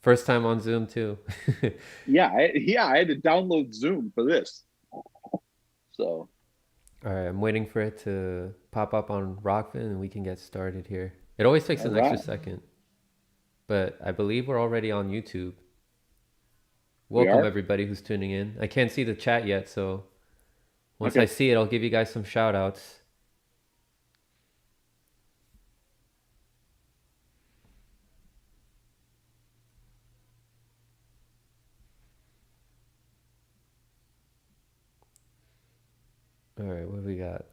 First time on Zoom too. Yeah, I had to download Zoom for this. So, All right, I'm waiting for it to pop up on Rockfin and we can get started here. It always takes all an extra right, second, but I believe we're already on YouTube. we Welcome are everybody who's tuning in. I can't see the chat yet, so once I okay. see it, I'll give you guys some shout outs. All right, what do we got?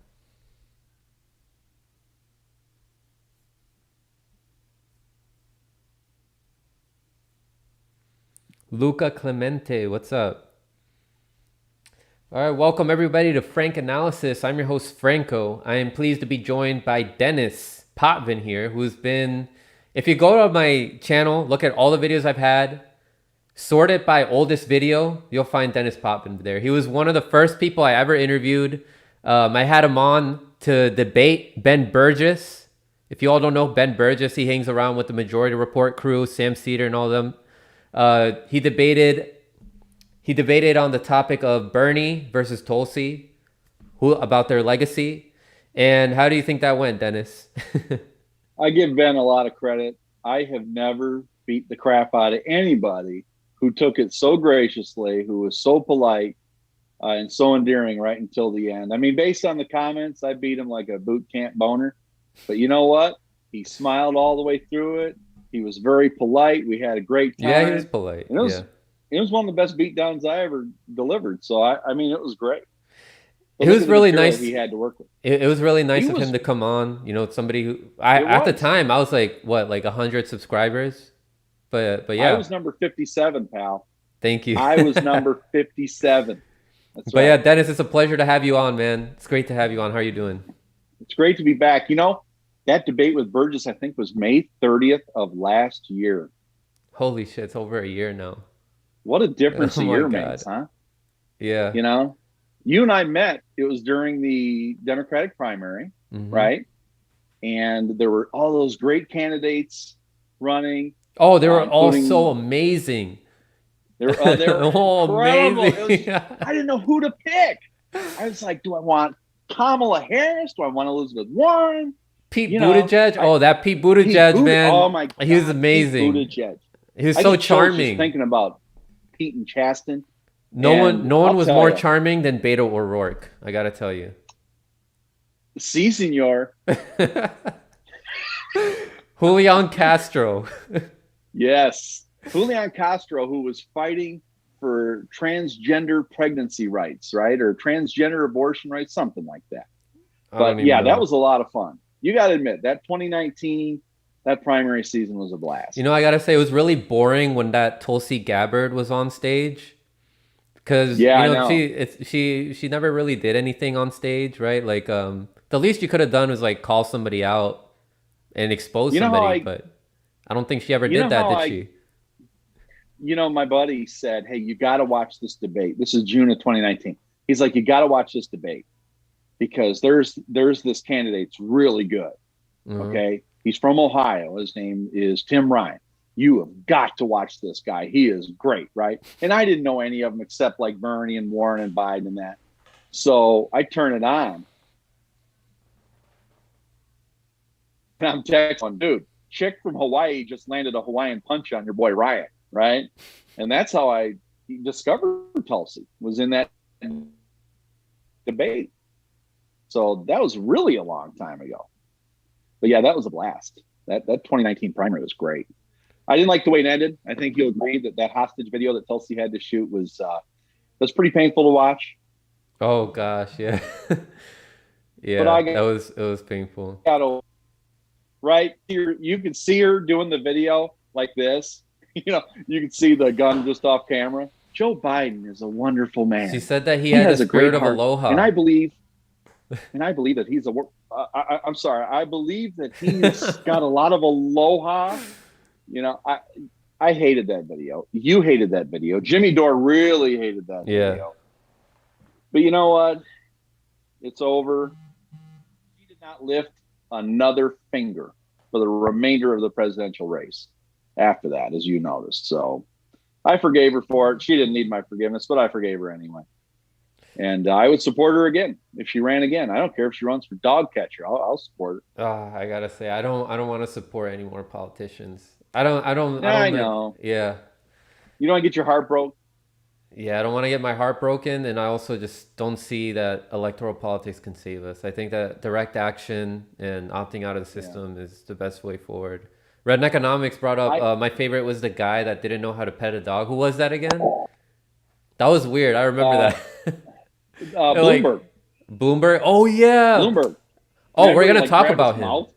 Luca Clemente, what's up? All right, welcome everybody to Frank Analysis. I'm your host, Franco. I am pleased to be joined by Dennis Potvin here, who's been, if you go to my channel, look at all the videos I've had, sort it by oldest video, you'll find Dennis Potvin there. He was one of the first people I ever interviewed. I had him on to debate Ben Burgess. If you all don't know Ben Burgess, he hangs around with the Majority Report crew, Sam Cedar and all of them. He debated on the topic of Bernie versus Tulsi, who about their legacy. And how do you think that went, Dennis? I give Ben a lot of credit. I have never beat the crap out of anybody who took it so graciously, who was so polite and so endearing right until the end. I mean, based on the comments, I beat him like a boot camp boner. But you know what? He smiled all the way through it. He was very polite. We had a great Yeah, he was time, polite. and Yeah. it was one of the best beatdowns I ever delivered. So I mean, it was great. But It look was at the really material nice. he had to work with. It was really He nice of him was. to come on. Somebody who I It at the was. time I was like what, like 100 subscribers, but I yeah, was number 57, pal. thank you. I was number 57. That's But yeah, right. Dennis, it's a pleasure to have you on, man. It's great to have you on. How are you doing? It's great to be back. You know, that debate with Burgess, I think, was May 30th of last year. Holy shit, it's over a year now. What a difference Oh a my year makes, god. huh? Yeah. You know, you and I met, it was during the Democratic primary, Hmm. right? And there were all those great candidates running, Oh, they were all so including amazing. they were Oh, incredible. It amazing. was I didn't know who to pick. I was like, do I want Kamala Harris? Do I want Elizabeth Warren? Pete You know, Buttigieg. I Oh, that Pete Pete Buttigieg, Buttigieg. man. Oh my He was God, Pete amazing. Buttigieg. He was I so get chills just charming. thinking about Pete and Chasten. No one, And no one I'll was tell more you, charming than Beto O'Rourke. I gotta tell you. C Senor, Julian Castro. yes, Julian Castro, who was fighting for transgender pregnancy rights, right, or transgender abortion rights, something like that. I don't But even yeah, that know. was a lot of fun. You got to admit that 2019, that primary season was a blast. I gotta say it was really boring when that Tulsi Gabbard was on stage because Yeah, I know. she never really did anything on stage, right? Like the least you could have done was like call somebody out and expose You know how somebody, I, but I don't think she ever you did know that, how did I, she? my buddy said, "Hey, you got to watch this debate." This is June of 2019. He's like, "You got to watch this debate because there's this candidate's really good." Hmm. Okay, he's from Ohio. His name is Tim Ryan. You have got to watch this guy. He is great, right? And I didn't know any of them except like Bernie and Warren and Biden and that. So I turn it on and I'm texting, dude, chick from Hawaii just landed a Hawaiian punch on your boy Ryan, right? And that's how I discovered Tulsi was in that debate. So that was really a long time ago. But yeah, that was a blast. That 2019 primary was great. I didn't like the way it ended. I think you'll agree that that hostage video that Tulsi had to shoot was pretty painful to watch. Oh gosh, yeah. But Yeah, it was painful. got over right here. You could see her doing the video like this. You can see the gun just off camera. Joe Biden is a wonderful She man. said that he He had the has a great spirit of heart, and aloha. I believe that he's a. I'm sorry. I believe that he's got a lot of aloha. You know, I hated that video. You hated that video. Jimmy Dore really hated that Yeah. video. But you know what? It's over. He did not lift another finger for the remainder of the presidential race. after that, as you noticed. So I forgave her for it. She didn't need my forgiveness, but I forgave her anyway. And I would support her again if she ran again. I don't care if she runs for dog catcher. I'll support I gotta say, I don't want to support any more politicians. her. I I don't like. know. Yeah, You don't get your heart broke. yeah. I don't want to get my heart broken, and I also just don't see that electoral politics can save us. I think that direct action and opting out of the Yeah. system is the best way forward. Red Economics brought up I my favorite was the guy that didn't know how to pet a dog. Who was that again? That was weird. I remember uh, that. Like Bloomberg. Bloomberg. Oh yeah. Bloomberg. Oh, we're Remember he gonna like talk grabbed his about him. mouth?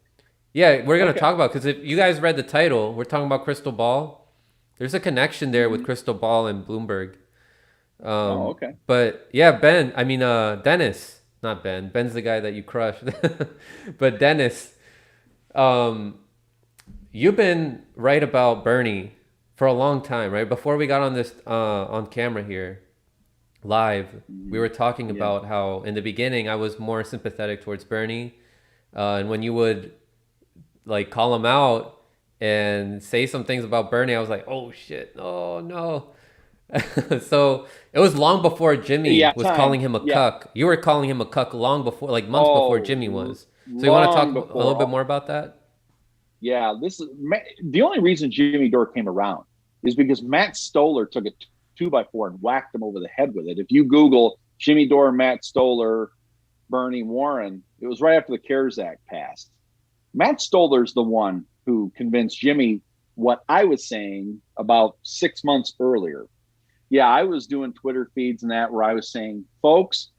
Yeah, we're gonna Okay. talk about because if you guys read the title, we're talking about Crystal Ball. There's a connection there with Hmm. Crystal Ball and Bloomberg. Oh, okay. But yeah, Ben. I mean, Dennis, not Ben. Ben's the guy that you crushed. But Dennis, um, you've been right about Bernie for a long time, right? Before we got on this on camera here live, we Hmm. were talking Yeah. about how in the beginning I was more sympathetic towards Bernie, and when you would like call him out and say some things about Bernie, I was like, oh shit, oh no. So it was long before Jimmy Yeah. was calling Time. him a Yeah. cuck. You were calling him a cuck long before, like months before Oh, Jimmy was. So you want to talk long a little before. bit more about that? Yeah. This is the only reason Jimmy Dore came around is because Matt Stoller took a 2x4 and whacked him over the head with it. If you Google Jimmy Dore, Matt Stoller, Bernie Warren, it was right after the CARES Act passed. Matt Stoller's the one who convinced Jimmy what I was saying about 6 months earlier. Yeah, I was doing Twitter feeds and that where I was saying, folks,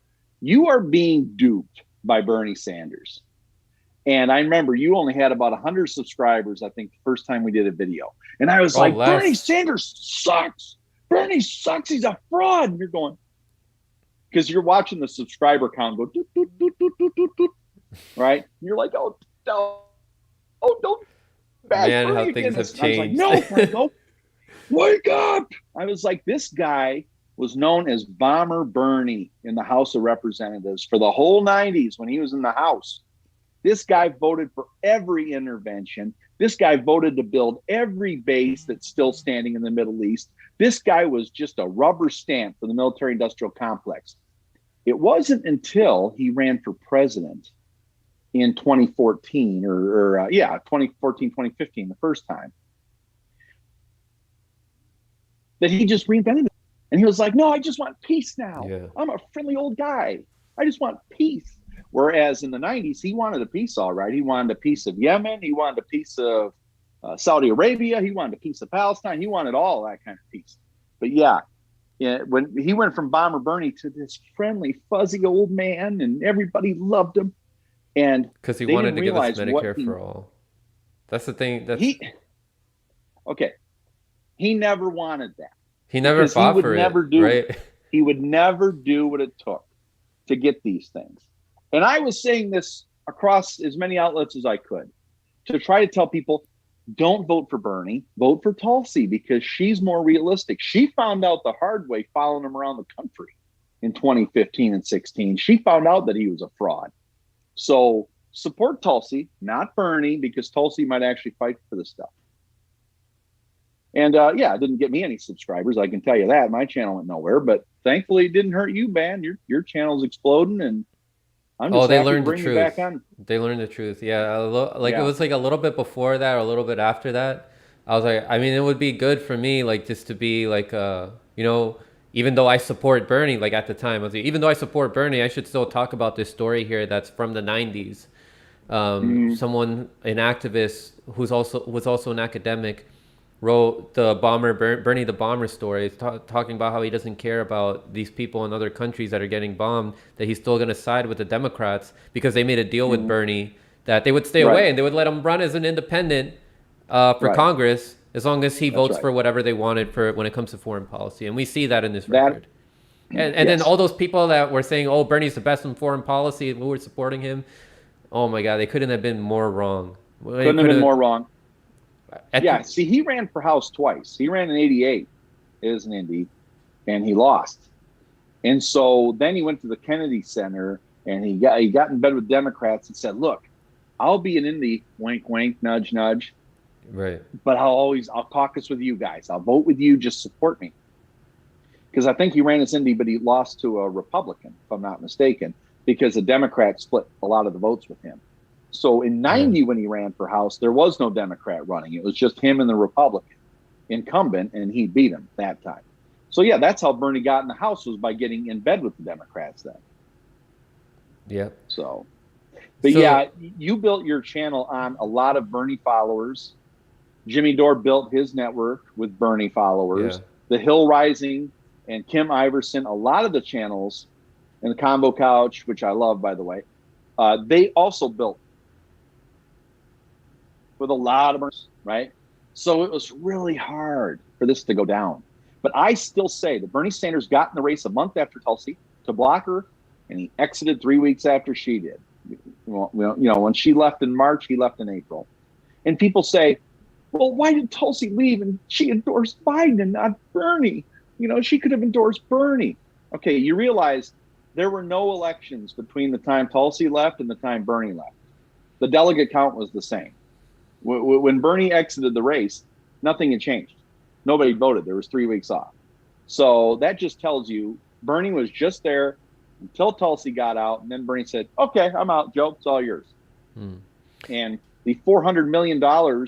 you are being duped by Bernie Sanders. And I remember you only had about 100 subscribers, I think, the first time we did a video. And I was Oh, like, Bernie less. Sanders sucks. Bernie sucks. He's a fraud. And you're going, because you're watching the subscriber count go, doot, doot, doot, doot, doot, doot, doot, right? And you're like, oh, no, oh, don't bash Man, how Bernie things again. have And I was like, changed. no, Franco, wake up. I was like, this guy was known as Bomber Bernie in the House of Representatives for the whole 90s when he was in the House. This guy voted for every intervention. This guy voted to build every base that's still standing in the Middle East. This guy was just a rubber stamp for the military industrial complex. It wasn't until he ran for president in 2014 2014, 2015, the first time, that he just reinvented it. And he was like, no, I just want peace now. Yeah. I'm a friendly old guy. I just want peace. Whereas in the 90s, he wanted a peace, all right. He wanted a piece of Yemen. He wanted a piece of Saudi Arabia. He wanted a piece of Palestine. He wanted all that kind of peace. But yeah, when he went from Bomber Bernie to this friendly, fuzzy old man, and everybody loved him. And Because he they wanted didn't to give us realize what Medicare for all. That's the thing. That's okay. He never wanted that he never because he fought would for never it, do right? he would never do what it took to get these things. And I was saying this across as many outlets as I could to try to tell people, don't vote for Bernie, vote for Tulsi because she's more realistic. She found out the hard way following him around the country in 2015 and 16. She found out that he was a fraud. So support Tulsi, not Bernie, because Tulsi might actually fight for this stuff. And yeah, it didn't get me any subscribers. I can tell you that. My channel went nowhere, but thankfully it didn't hurt you, man. Your channel's exploding, and I'm just They happy to learned the bring you back truth. on. They learned the truth. Yeah, like it Yeah. was like a little bit before that or a little bit after that. I was like, I mean, it would be good for me, like just to be like, even though I support Bernie, like at the time, I was like, even though I support Bernie, I should still talk about this story here that's from the '90s. Mhm. Someone, an activist who's also was also an academic, wrote the Bernie the bomber story, talking about how he doesn't care about these people in other countries that are getting bombed, that he's still going to side with the Democrats because they made a deal with Mhm. Bernie that they would stay Right. away and they would let him run as an independent for Right. Congress as long as he That's votes right. for whatever they wanted for when it comes to foreign policy. And we see that in this That record. And then yes. all those people that were saying, "Oh, Bernie's the best in foreign policy," who were supporting him. Oh my God, they couldn't have been more wrong. They Couldn't have been more wrong. at Yeah. the, See, he ran for House twice. He ran in '88 as an Indy, and he lost. And so then he went to the Kennedy Center, and he got in bed with Democrats and said, "Look, I'll be an Indy, wink, wink, nudge, nudge, Right. but I'll caucus with you guys. I'll vote with you. Just support me. Because I think he ran as Indy, but he lost to a Republican, if I'm not mistaken, because the Democrats split a lot of the votes with him. So in Yeah. 90, when he ran for House, there was no Democrat running. It was just him and the Republican incumbent, and he beat him that time. So yeah, that's how Bernie got in the House, was by getting in bed with the Democrats then. Yep. So, but So yeah, you built your channel on a lot of Bernie followers. Jimmy Dore built his network with Bernie yeah. followers. The Hill Rising and Kim Iverson, a lot of the channels, and the Combo Couch, which I love, by the way, they also built with a lot of Bernies, right? So it was really hard for this to go down. But I still say that Bernie Sanders got in the race a month after Tulsi to block her, and he exited 3 weeks after she did. When she left in March, he left in April. And people say, well, why did Tulsi leave and she endorsed Biden and not Bernie? She could have endorsed Bernie. Okay, you realize there were no elections between the time Tulsi left and the time Bernie left. The delegate count was the same. When Bernie exited the race, nothing had changed. Nobody voted. There was 3 weeks off. So that just tells you Bernie was just there until Tulsi got out, and then Bernie said, okay, I'm out, Joe, it's all yours. And the $400 million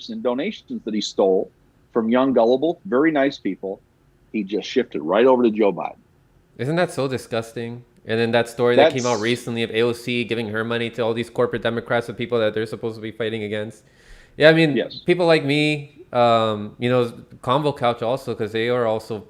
in donations that he stole from young, gullible, very nice people, he just shifted right over to Joe Biden. Isn't that so disgusting? And then that story that came out That's, recently of AOC giving her money to all these corporate Democrats, the people that they're supposed to be fighting against. Yeah, I mean, yes. people like me, Convo Couch also, because they are also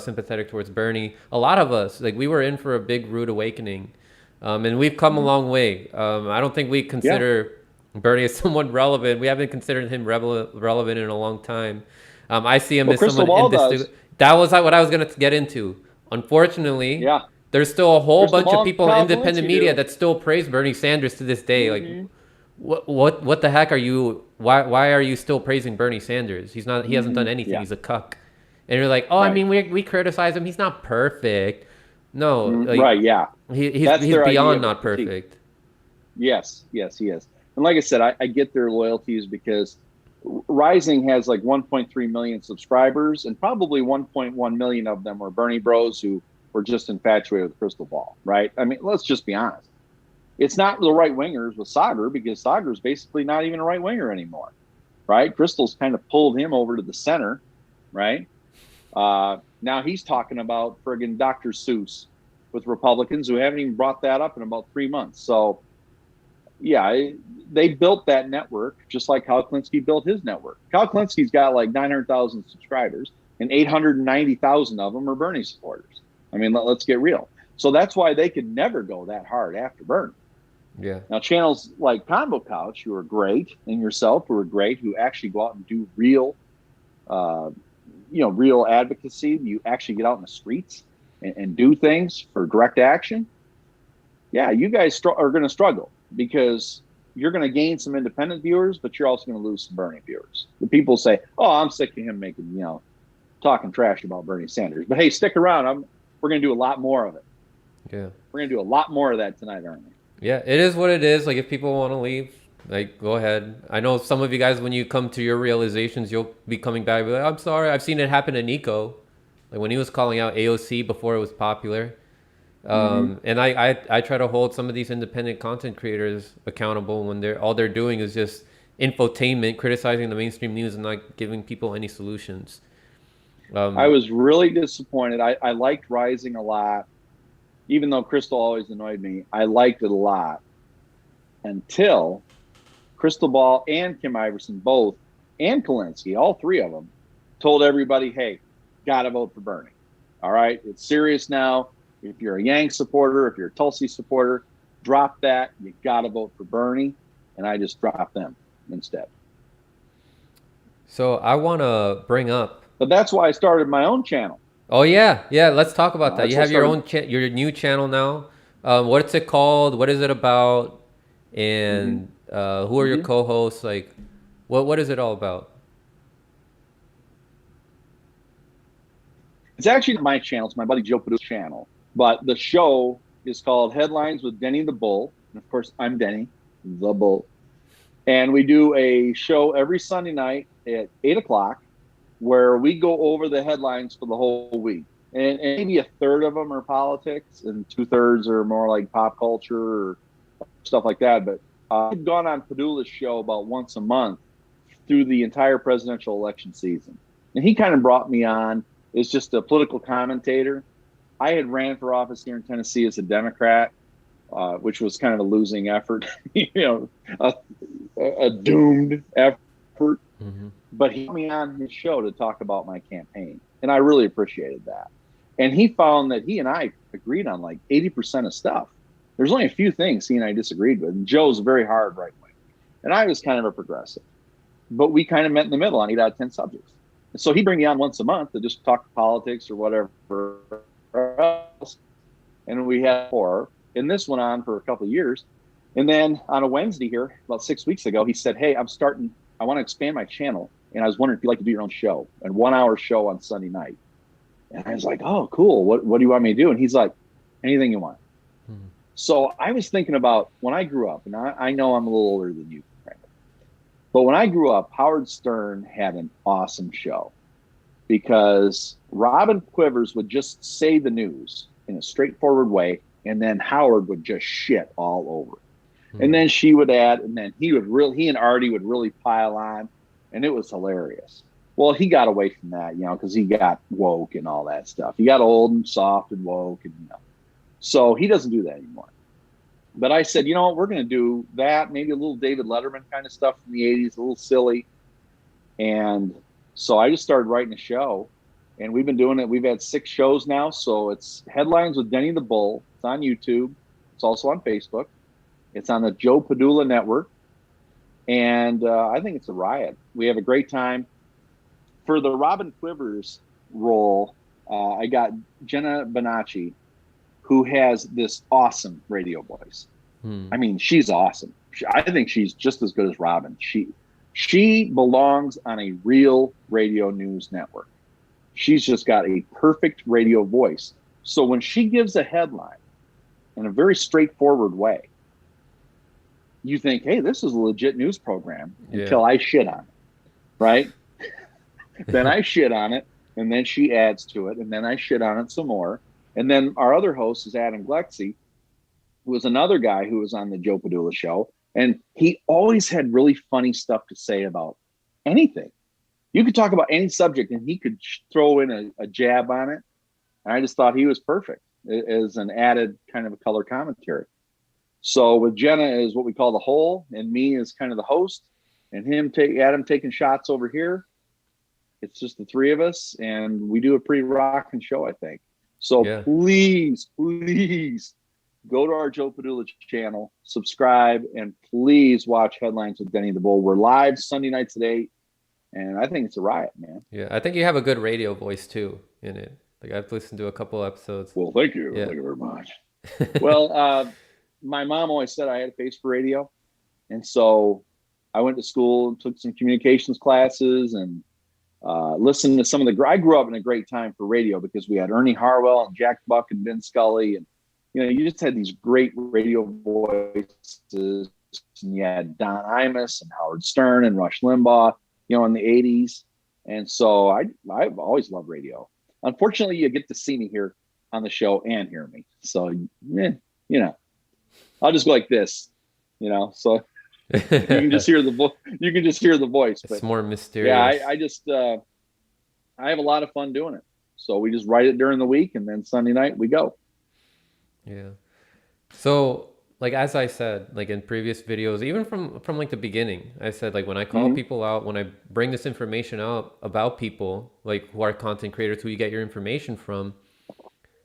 sympathetic towards Bernie. A lot of us, like, we were in for a big rude awakening, and we've come a long way. I don't think we consider Bernie as someone relevant. We haven't considered him relevant in a long time. I see him as Krystal someone Ball in this. does. That was what I was going to get into. Unfortunately, Yeah. there's still a whole Krystal bunch of Ball and people in Kyle independent Kalinske media do. that still praise Bernie Sanders to this day. Like, what the heck are you? Why are you still praising Bernie Sanders? He's not. He hasn't done anything. Yeah. He's a cuck. And you're like, oh, I Right. mean, we criticize him. He's not perfect. No, like, Right. Yeah. he's That's their idea beyond of a not critique. perfect. Yes, he is. And like I said, I get their loyalties because Rising has like 1.3 million subscribers, and probably 1.1 million of them were Bernie bros who were just infatuated with Krystal Ball, right? I mean, let's just be honest. It's not the right wingers with Sagar, because Sagar's basically not even a right winger anymore, right? Crystal's kind of pulled him over to the center, right? Now he's talking about friggin' Dr. Seuss with Republicans who haven't even brought that up in about 3 months. So, yeah, they built that network just like Kyle Kalinske built his network. Kyle Kalinski's got like 900,000 subscribers, and 890,000 of them are Bernie supporters. I mean, let's get real. So that's why they could never go that hard after Bernie. Yeah. Now, channels like Combo Couch, who are great, and yourself, who are great, who actually go out and do real, real advocacy. You actually get out in the streets and do things for direct action. Yeah, you guys are going to struggle, because you're going to gain some independent viewers, but you're also going to lose some Bernie viewers. The people say, oh, I'm sick of him talking trash about Bernie Sanders. But hey, stick around. We're going to do a lot more of it. Yeah. We're going to do a lot more of that tonight, aren't we? Yeah, it is what it is. Like, if people want to leave, like, go ahead. I know some of you guys, when you come to your realizations, you'll be coming back and be like, I'm sorry. I've seen it happen to Nico. Like, when he was calling out AOC before it was popular. And I try to hold some of these independent content creators accountable when all they're doing is just infotainment, criticizing the mainstream news and not giving people any solutions. I was really disappointed. I liked Rising a lot, even though Krystal always annoyed me. I liked it a lot until Krystal Ball and Kim Iverson both, and Kalinske, all three of them, told everybody, hey, gotta vote for Bernie. All right, it's serious now. If you're a Yang supporter, if you're a Tulsi supporter, drop that. You got to vote for Bernie. And I just dropped them instead. So I want to bring up. But that's why I started my own channel. Oh, yeah. Yeah, let's talk about that. You have your started... your new channel now. What's it called? What is it about? And who are your co-hosts? Like, what is it all about? It's actually my channel. It's my buddy Joe Padu's channel. But the show is called Headlines with Denny the Bull. And of course, I'm Denny the Bull. And we do a show every Sunday night at 8 o'clock where we go over the headlines for the whole week. And maybe a third of them are politics and 2/3 are more like pop culture or stuff like that. But I've gone on Padula's show about once a month through the entire presidential election season. And he kind of brought me on as just a political commentator. I had ran for office here in Tennessee as a Democrat, which was kind of a losing effort, a doomed effort. Mm-hmm. But he put me on his show to talk about my campaign. And I really appreciated that. And he found that he and I agreed on like 80% of stuff. There's only a few things he and I disagreed with. And Joe's very hard right wing. And I was kind of a progressive. But we kind of met in the middle on 8 out of 10 subjects. And so he'd bring me on once a month to just talk politics or whatever else. And we had 4. And this went on for a couple of years. And then on a Wednesday here, about 6 weeks ago, he said, hey, I want to expand my channel. And I was wondering if you'd like to do your own show, a 1-hour show on Sunday night. And I was like, oh, cool. What do you want me to do? And he's like, anything you want. Mm-hmm. So I was thinking about when I grew up, and I know I'm a little older than you, Frank, but when I grew up, Howard Stern had an awesome show because Robin Quivers would just say the news in a straightforward way, and then Howard would just shit all over. Mm-hmm. And then she would add, and then he and Artie would really pile on, and it was hilarious. Well, he got away from that, because he got woke and all that stuff. He got old and soft and woke, and so he doesn't do that anymore. But I said, we're going to do that, maybe a little David Letterman kind of stuff from the 80s, a little silly. And so I just started writing a show, and we've been doing it. We've had 6 shows now. So it's Headlines with Denny the Bull. It's on YouTube. It's also on Facebook. It's on the Joe Padula Network. And I think it's a riot. We have a great time. For the Robin Quivers role, I got Jenna Bonacci, who has this awesome radio voice. I mean, she's awesome. I think she's just as good as Robin. She belongs on a real radio news network. She's just got a perfect radio voice. So when she gives a headline in a very straightforward way, you think, hey, this is a legit news program until I shit on it, right? Then I shit on it, and then she adds to it, and then I shit on it some more. And then our other host is Adam Glexy, who was another guy who was on the Joe Padula show. And he always had really funny stuff to say about anything. You could talk about any subject, and he could throw in a jab on it. And I just thought he was perfect as an added kind of a color commentary. So with Jenna is what we call the hole, and me is kind of the host, and Adam taking shots over here. It's just the 3 of us, and we do a pretty rocking show, I think. So please go to our Joe Padula channel, subscribe, and please watch Headlines with Denny the Bull. We're live Sunday nights at 8, and I think it's a riot, man. Yeah, I think you have a good radio voice too in it. Like I've listened to a couple episodes. Well, thank you. Yeah. Thank you very much. Well, my mom always said I had a face for radio, and so I went to school and took some communications classes and listened to some of I grew up in a great time for radio because we had Ernie Harwell and Jack Buck and Vin Scully, and you just had these great radio voices, and you had Don Imus and Howard Stern and Rush Limbaugh, in the 80s. And so I've always loved radio. Unfortunately, you get to see me here on the show and hear me. So, I'll just go like this, so you can just hear the voice. You can just hear the voice. It's more mysterious. Yeah, I just I have a lot of fun doing it. So we just write it during the week, and then Sunday night we go. Yeah. So like as I said, like in previous videos, even from like the beginning, I said like when I call people out, when I bring this information out about people like who are content creators, who you get your information from,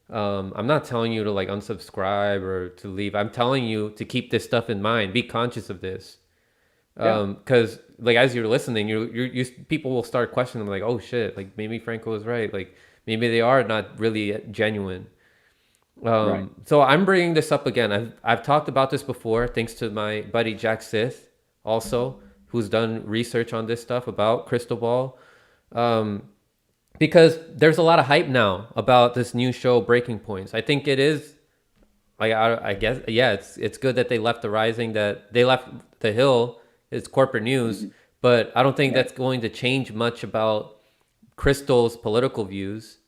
I'm not telling you to like unsubscribe or to leave. I'm telling you to keep this stuff in mind. Be conscious of this. Because like as you're listening, you people will start questioning like, oh shit, like maybe Franco is right. Like maybe they are not really genuine. Right. So I'm bringing this up again. I've talked about this before, thanks to my buddy Jack Sith, also, who's done research on this stuff about Krystal Ball. Because there's a lot of hype now about this new show, Breaking Points. I think it is, like I guess, yeah, it's good that they left The Rising, that they left The Hill. It's corporate news, but I don't think that's going to change much about Krystal's political views.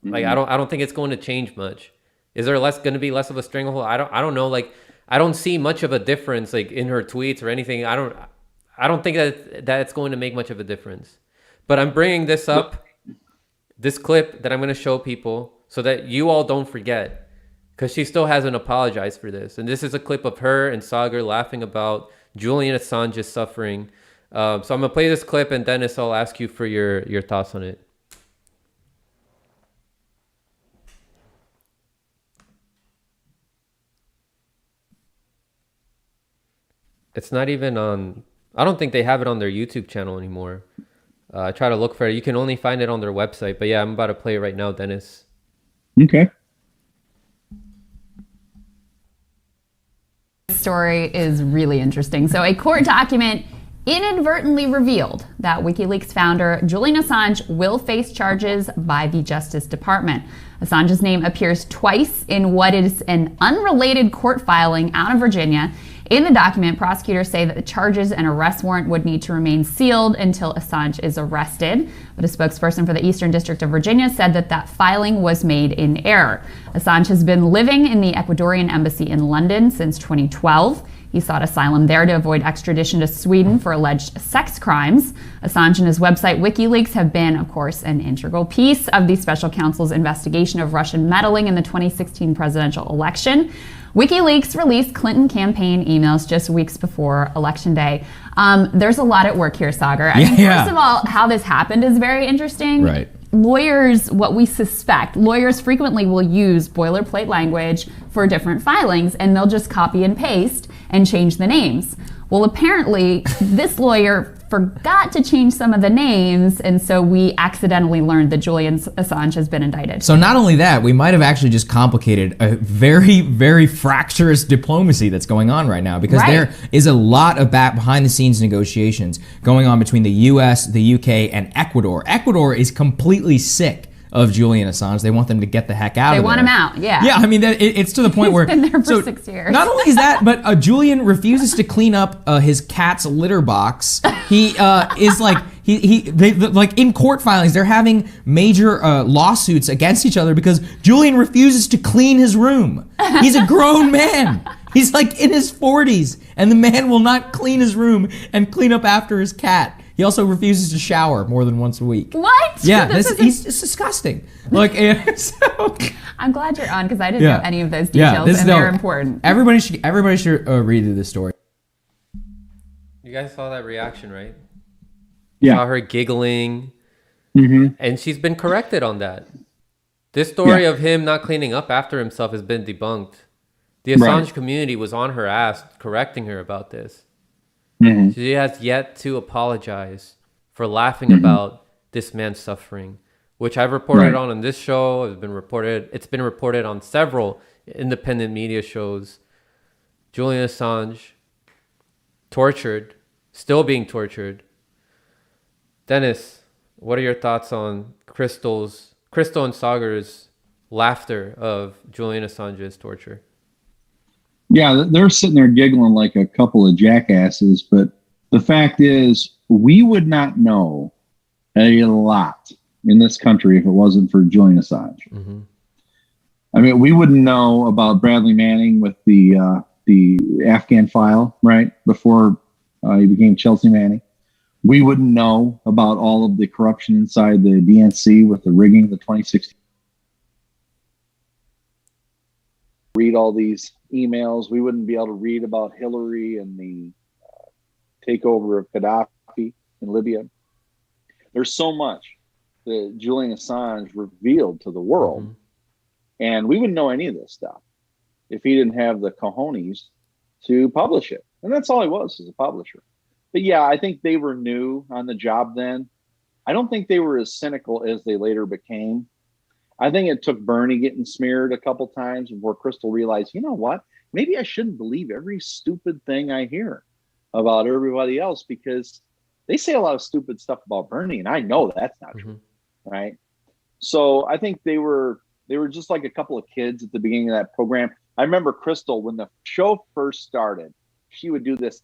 Like I don't think it's going to change much. Is there going to be less of a stranglehold? I don't know. Like I don't see much of a difference like in her tweets or anything. I don't think that it's going to make much of a difference. But I'm bringing this up, this clip that I'm going to show people so that you all don't forget, because she still hasn't apologized for this. And this is a clip of her and Sagar laughing about Julian Assange's suffering. So I'm going to play this clip, and Dennis, I'll ask you for your thoughts on it. It's not even on, I don't think they have it on their YouTube channel anymore. I try to look for it. You can only find it on their website. But yeah, I'm about to play it right now, Dennis. Okay. Story is really interesting. So a court document inadvertently revealed that WikiLeaks founder Julian Assange will face charges by the Justice Department. Assange's name appears twice in what is an unrelated court filing out of Virginia. In the document, prosecutors say that the charges and arrest warrant would need to remain sealed until Assange is arrested. But a spokesperson for the Eastern District of Virginia said that filing was made in error. Assange has been living in the Ecuadorian embassy in London since 2012. He sought asylum there to avoid extradition to Sweden for alleged sex crimes. Assange and his website WikiLeaks have been, of course, an integral piece of the special counsel's investigation of Russian meddling in the 2016 presidential election. WikiLeaks released Clinton campaign emails just weeks before Election Day. There's a lot at work here, Sagar. I mean, first of all, how this happened is very interesting. Right. Lawyers, what we suspect, lawyers frequently will use boilerplate language for different filings, and they'll just copy and paste and change the names. Well, apparently, this lawyer forgot to change some of the names, and so we accidentally learned that Julian Assange has been indicted. So not only that, we might have actually just complicated a very, very fractious diplomacy that's going on right now, because there is a lot of behind-the-scenes negotiations going on between the U.S., the U.K., and Ecuador. Ecuador is completely sick of Julian Assange. They want them to get the heck out of there. They want him out, yeah. Yeah, I mean, it's to the point where... He's been there for 6 years. Not only is that, but Julian refuses to clean up his cat's litter box. He is like... They like in court filings, they're having major lawsuits against each other because Julian refuses to clean his room. He's a grown man. He's like in his 40s, and the man will not clean his room and clean up after his cat. He also refuses to shower more than once a week. What? Yeah, it's disgusting. Like, so. I'm glad you're on, because I didn't know any of those details, and they're important. Everybody should read this story. You guys saw that reaction, right? Yeah. Saw her giggling, Mm-hmm. and she's been corrected on that. This story of him not cleaning up after himself has been debunked. The Assange community was on her ass correcting her about this. Mm-hmm. She has yet to apologize for laughing about this man's suffering, which I've reported on this show. It's been reported on several independent media shows. Julian Assange, tortured, still being tortured. Dennis, what are your thoughts on Krystal and Sagar's laughter of Julian Assange's torture? Yeah, they're sitting there giggling like a couple of jackasses, but the fact is, we would not know a lot in this country if it wasn't for Julian Assange. Mm-hmm. I mean, we wouldn't know about Bradley Manning with the Afghan file, right, before he became Chelsea Manning. We wouldn't know about all of the corruption inside the DNC with the rigging of the 2016. Read all these emails. We wouldn't be able to read about Hillary and the takeover of Gaddafi in Libya. There's so much that Julian Assange revealed to the world, and we wouldn't know any of this stuff if he didn't have the cojones to publish it. And that's all he was, as a publisher. But yeah, I think they were new on the job then. I don't think they were as cynical as they later became. I think it took Bernie getting smeared a couple times before Krystal realized, you know what? Maybe I shouldn't believe every stupid thing I hear about everybody else, because they say a lot of stupid stuff about Bernie, and I know that's not true, right? So I think they were just like a couple of kids at the beginning of that program. I remember Krystal, when the show first started, she would do this.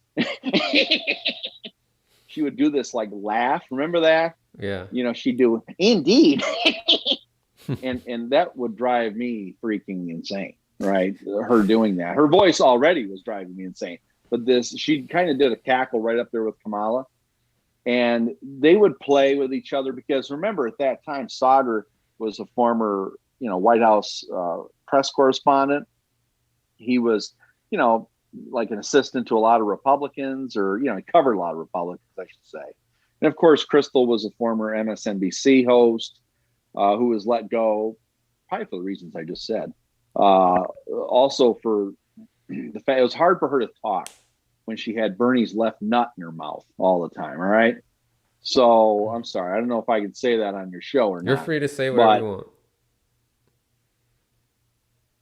she would do this like laugh. Remember that? Yeah. You know, she'd do indeed. and that would drive me freaking insane, right? Her doing that. Her voice already was driving me insane. But she kind of did a cackle right up there with Kamala. And they would play with each other because remember at that time, Sagar was a former, you know, White House press correspondent. He was, you know, like an assistant to a lot of Republicans, or, you know, he covered a lot of Republicans, I should say. And of course, Krystal was a former MSNBC host who was let go, probably for the reasons I just said. Also for the fact it was hard for her to talk when she had Bernie's left nut in her mouth all the time. All right. So I'm sorry. I don't know if I can say that on your show or not. You're free to say whatever you want.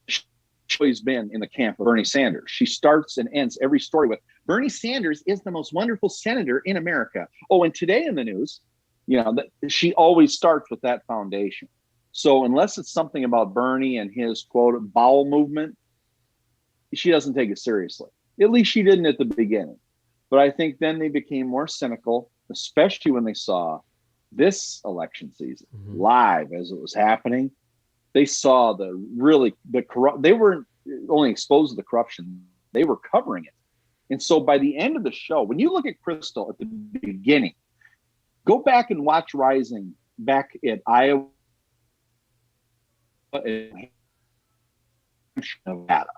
She's always been in the camp of Bernie Sanders. She starts and ends every story with Bernie Sanders is the most wonderful senator in America. Oh, and today in the news, you know, she always starts with that foundation. So unless it's something about Bernie and his quote bowel movement, she doesn't take it seriously. At least she didn't at the beginning. But I think then they became more cynical, especially when they saw this election season live as it was happening. They saw the corrupt. They weren't only exposed to the corruption; they were covering it. And so by the end of the show, when you look at Krystal at the beginning, go back and watch Rising back at Iowa and Nevada.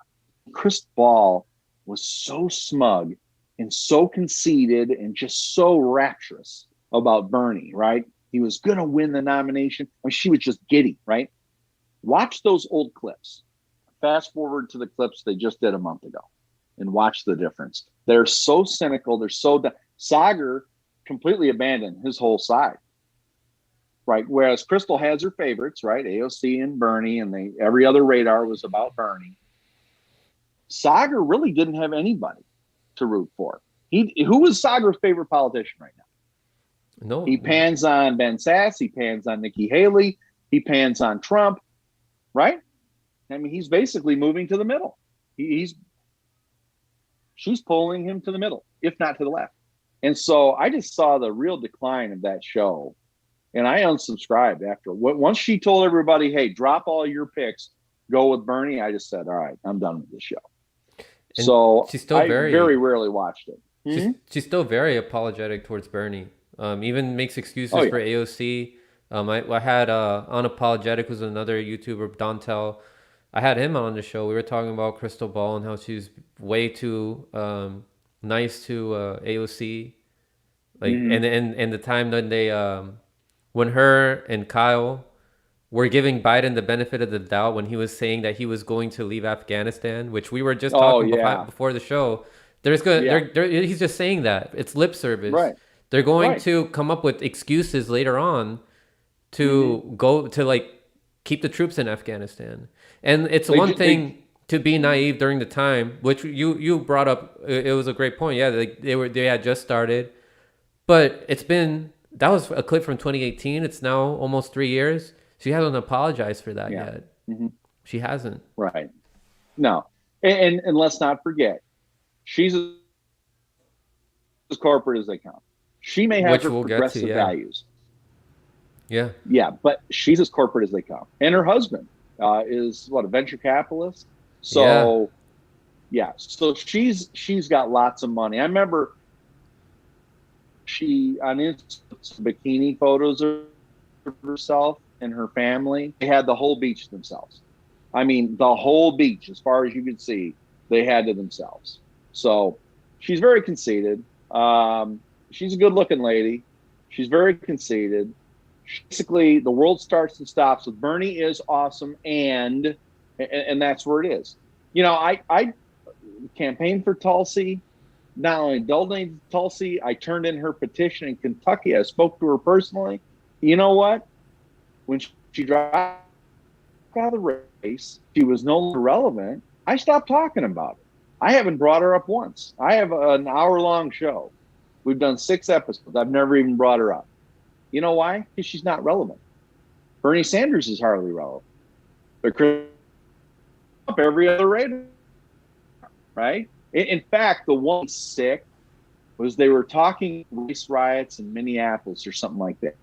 Krystal was so smug and so conceited and just so rapturous about Bernie, right? He was going to win the nomination. I mean, she was just giddy, right? Watch those old clips. Fast forward to the clips they just did a month ago and watch the difference. They're so cynical. They're so... Sagar completely abandoned his whole side, right? Whereas Krystal has her favorites, right? AOC and Bernie, and every other radar was about Bernie. Sagar really didn't have anybody to root for. Who was Sagar's favorite politician right now? No. He pans on Ben Sasse. He pans on Nikki Haley. He pans on Trump, right? I mean, he's basically moving to the middle. She's pulling him to the middle, if not to the left. And so I just saw the real decline of that show. And I unsubscribed after. Once she told everybody, hey, drop all your picks, go with Bernie, I just said, all right, I'm done with this show. And so she's still I very rarely watched it. She's still very apologetic towards Bernie. Even makes excuses for AOC. I had Unapologetic was another YouTuber, Dontel. I had him on the show. We were talking about Krystal Ball and how she's way too nice to AOC. Like and the time when they when her and Kyle were giving Biden the benefit of the doubt when he was saying that he was going to leave Afghanistan, which we were just talking before the show. He's just saying that. It's lip service. Right. They're going to come up with excuses later on to go to like keep the troops in Afghanistan. And it's one thing to be naive during the time, which you brought up. It was a great point. Yeah, they had just started, but that was a clip from 2018. It's now almost 3 years. She hasn't apologized for that yet. Mm-hmm. She hasn't. Right. No. And let's not forget, she's as corporate as they come. She may have her progressive values. Yeah. Yeah, but she's as corporate as they come. And her husband is a venture capitalist. So so she's got lots of money. I remember she on Instagram bikini photos of herself and her family. They had the whole beach to themselves. I mean, the whole beach, as far as you could see, they had to themselves. So she's very conceited. She's a good-looking lady. She's very conceited. Basically, the world starts and stops with Bernie is awesome, and that's where it is. You know, I campaigned for Tulsi. Not only donated to Tulsi, I turned in her petition in Kentucky. I spoke to her personally. You know what? When she dropped out of the race, she was no longer relevant. I stopped talking about it. I haven't brought her up once. I have an hour-long show. We've done 6 episodes. I've never even brought her up. You know why? Because she's not relevant. Bernie Sanders is hardly relevant. But Trump, every other radar, right? In fact, the one sick was they were talking race riots in Minneapolis or something like that.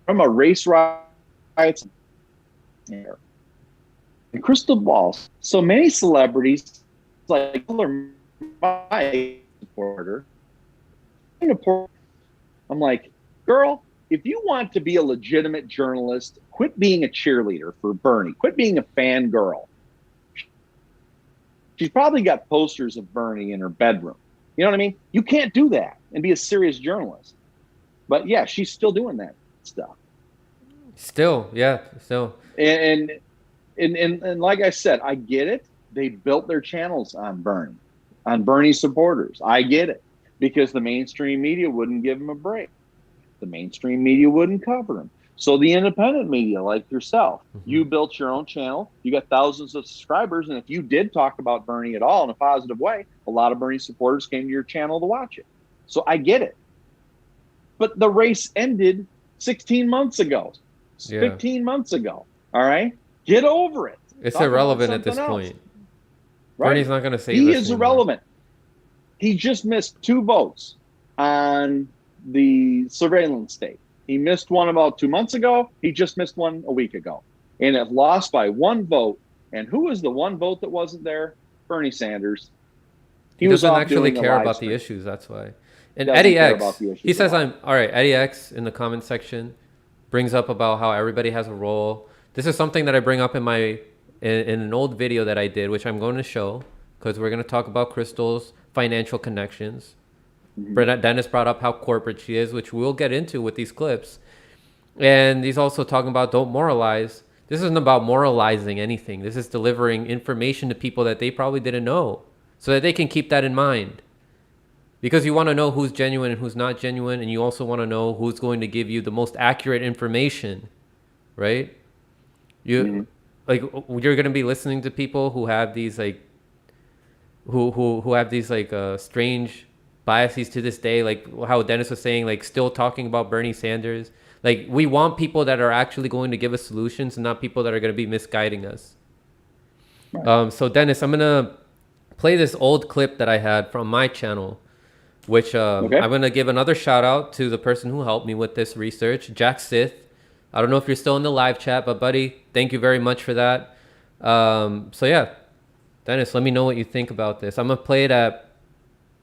From a race riots there. And crystal balls. So many celebrities, like my supporter, I'm like, girl, if you want to be a legitimate journalist, quit being a cheerleader for Bernie. Quit being a fangirl. She's probably got posters of Bernie in her bedroom. You know what I mean? You can't do that and be a serious journalist. But yeah, she's still doing that stuff. Still, yeah, still. And like I said, I get it. They built their channels on Bernie supporters. I get it, because the mainstream media wouldn't give them a break. The mainstream media wouldn't cover them. So the independent media, like yourself, you built your own channel. You got thousands of subscribers. And if you did talk about Bernie at all in a positive way, a lot of Bernie supporters came to your channel to watch it. So I get it. But the race ended 16 months ago, 15 months ago. All right? Get over it. It's Talk irrelevant about at this something else. point. Right? Bernie's not going to say he this is anymore. irrelevant. He just missed 2 votes on the surveillance state. He missed one about 2 months ago. He just missed one a week ago. And it lost by 1 vote. And who was the 1 vote that wasn't there? Bernie Sanders. He was doesn't off actually doing a care live about stream. the issues. That's why. And Doesn't Eddie care X, about the issues he says, at all. all right, Eddie X in the comment section brings up about how everybody has a role. This is something that I bring up in an old video that I did, which I'm going to show, because we're going to talk about Krystal's financial connections. Dennis brought up how corporate she is, which we'll get into with these clips. And he's also talking about don't moralize. This isn't about moralizing anything. This is delivering information to people that they probably didn't know, so that they can keep that in mind. Because you want to know who's genuine and who's not genuine, and you also want to know who's going to give you the most accurate information, right? You're going to be listening to people who have these who have these strange biases to this day, like how Dennis was saying, like still talking about Bernie Sanders. Like, we want people that are actually going to give us solutions and not people that are going to be misguiding us. Right. So Dennis, I'm going to play this old clip that I had from my channel, which I'm going to give another shout out to the person who helped me with this research, Jack Sith. I don't know if you're still in the live chat, but buddy, thank you very much for that. So yeah, Dennis, let me know what you think about this. I'm going to play it at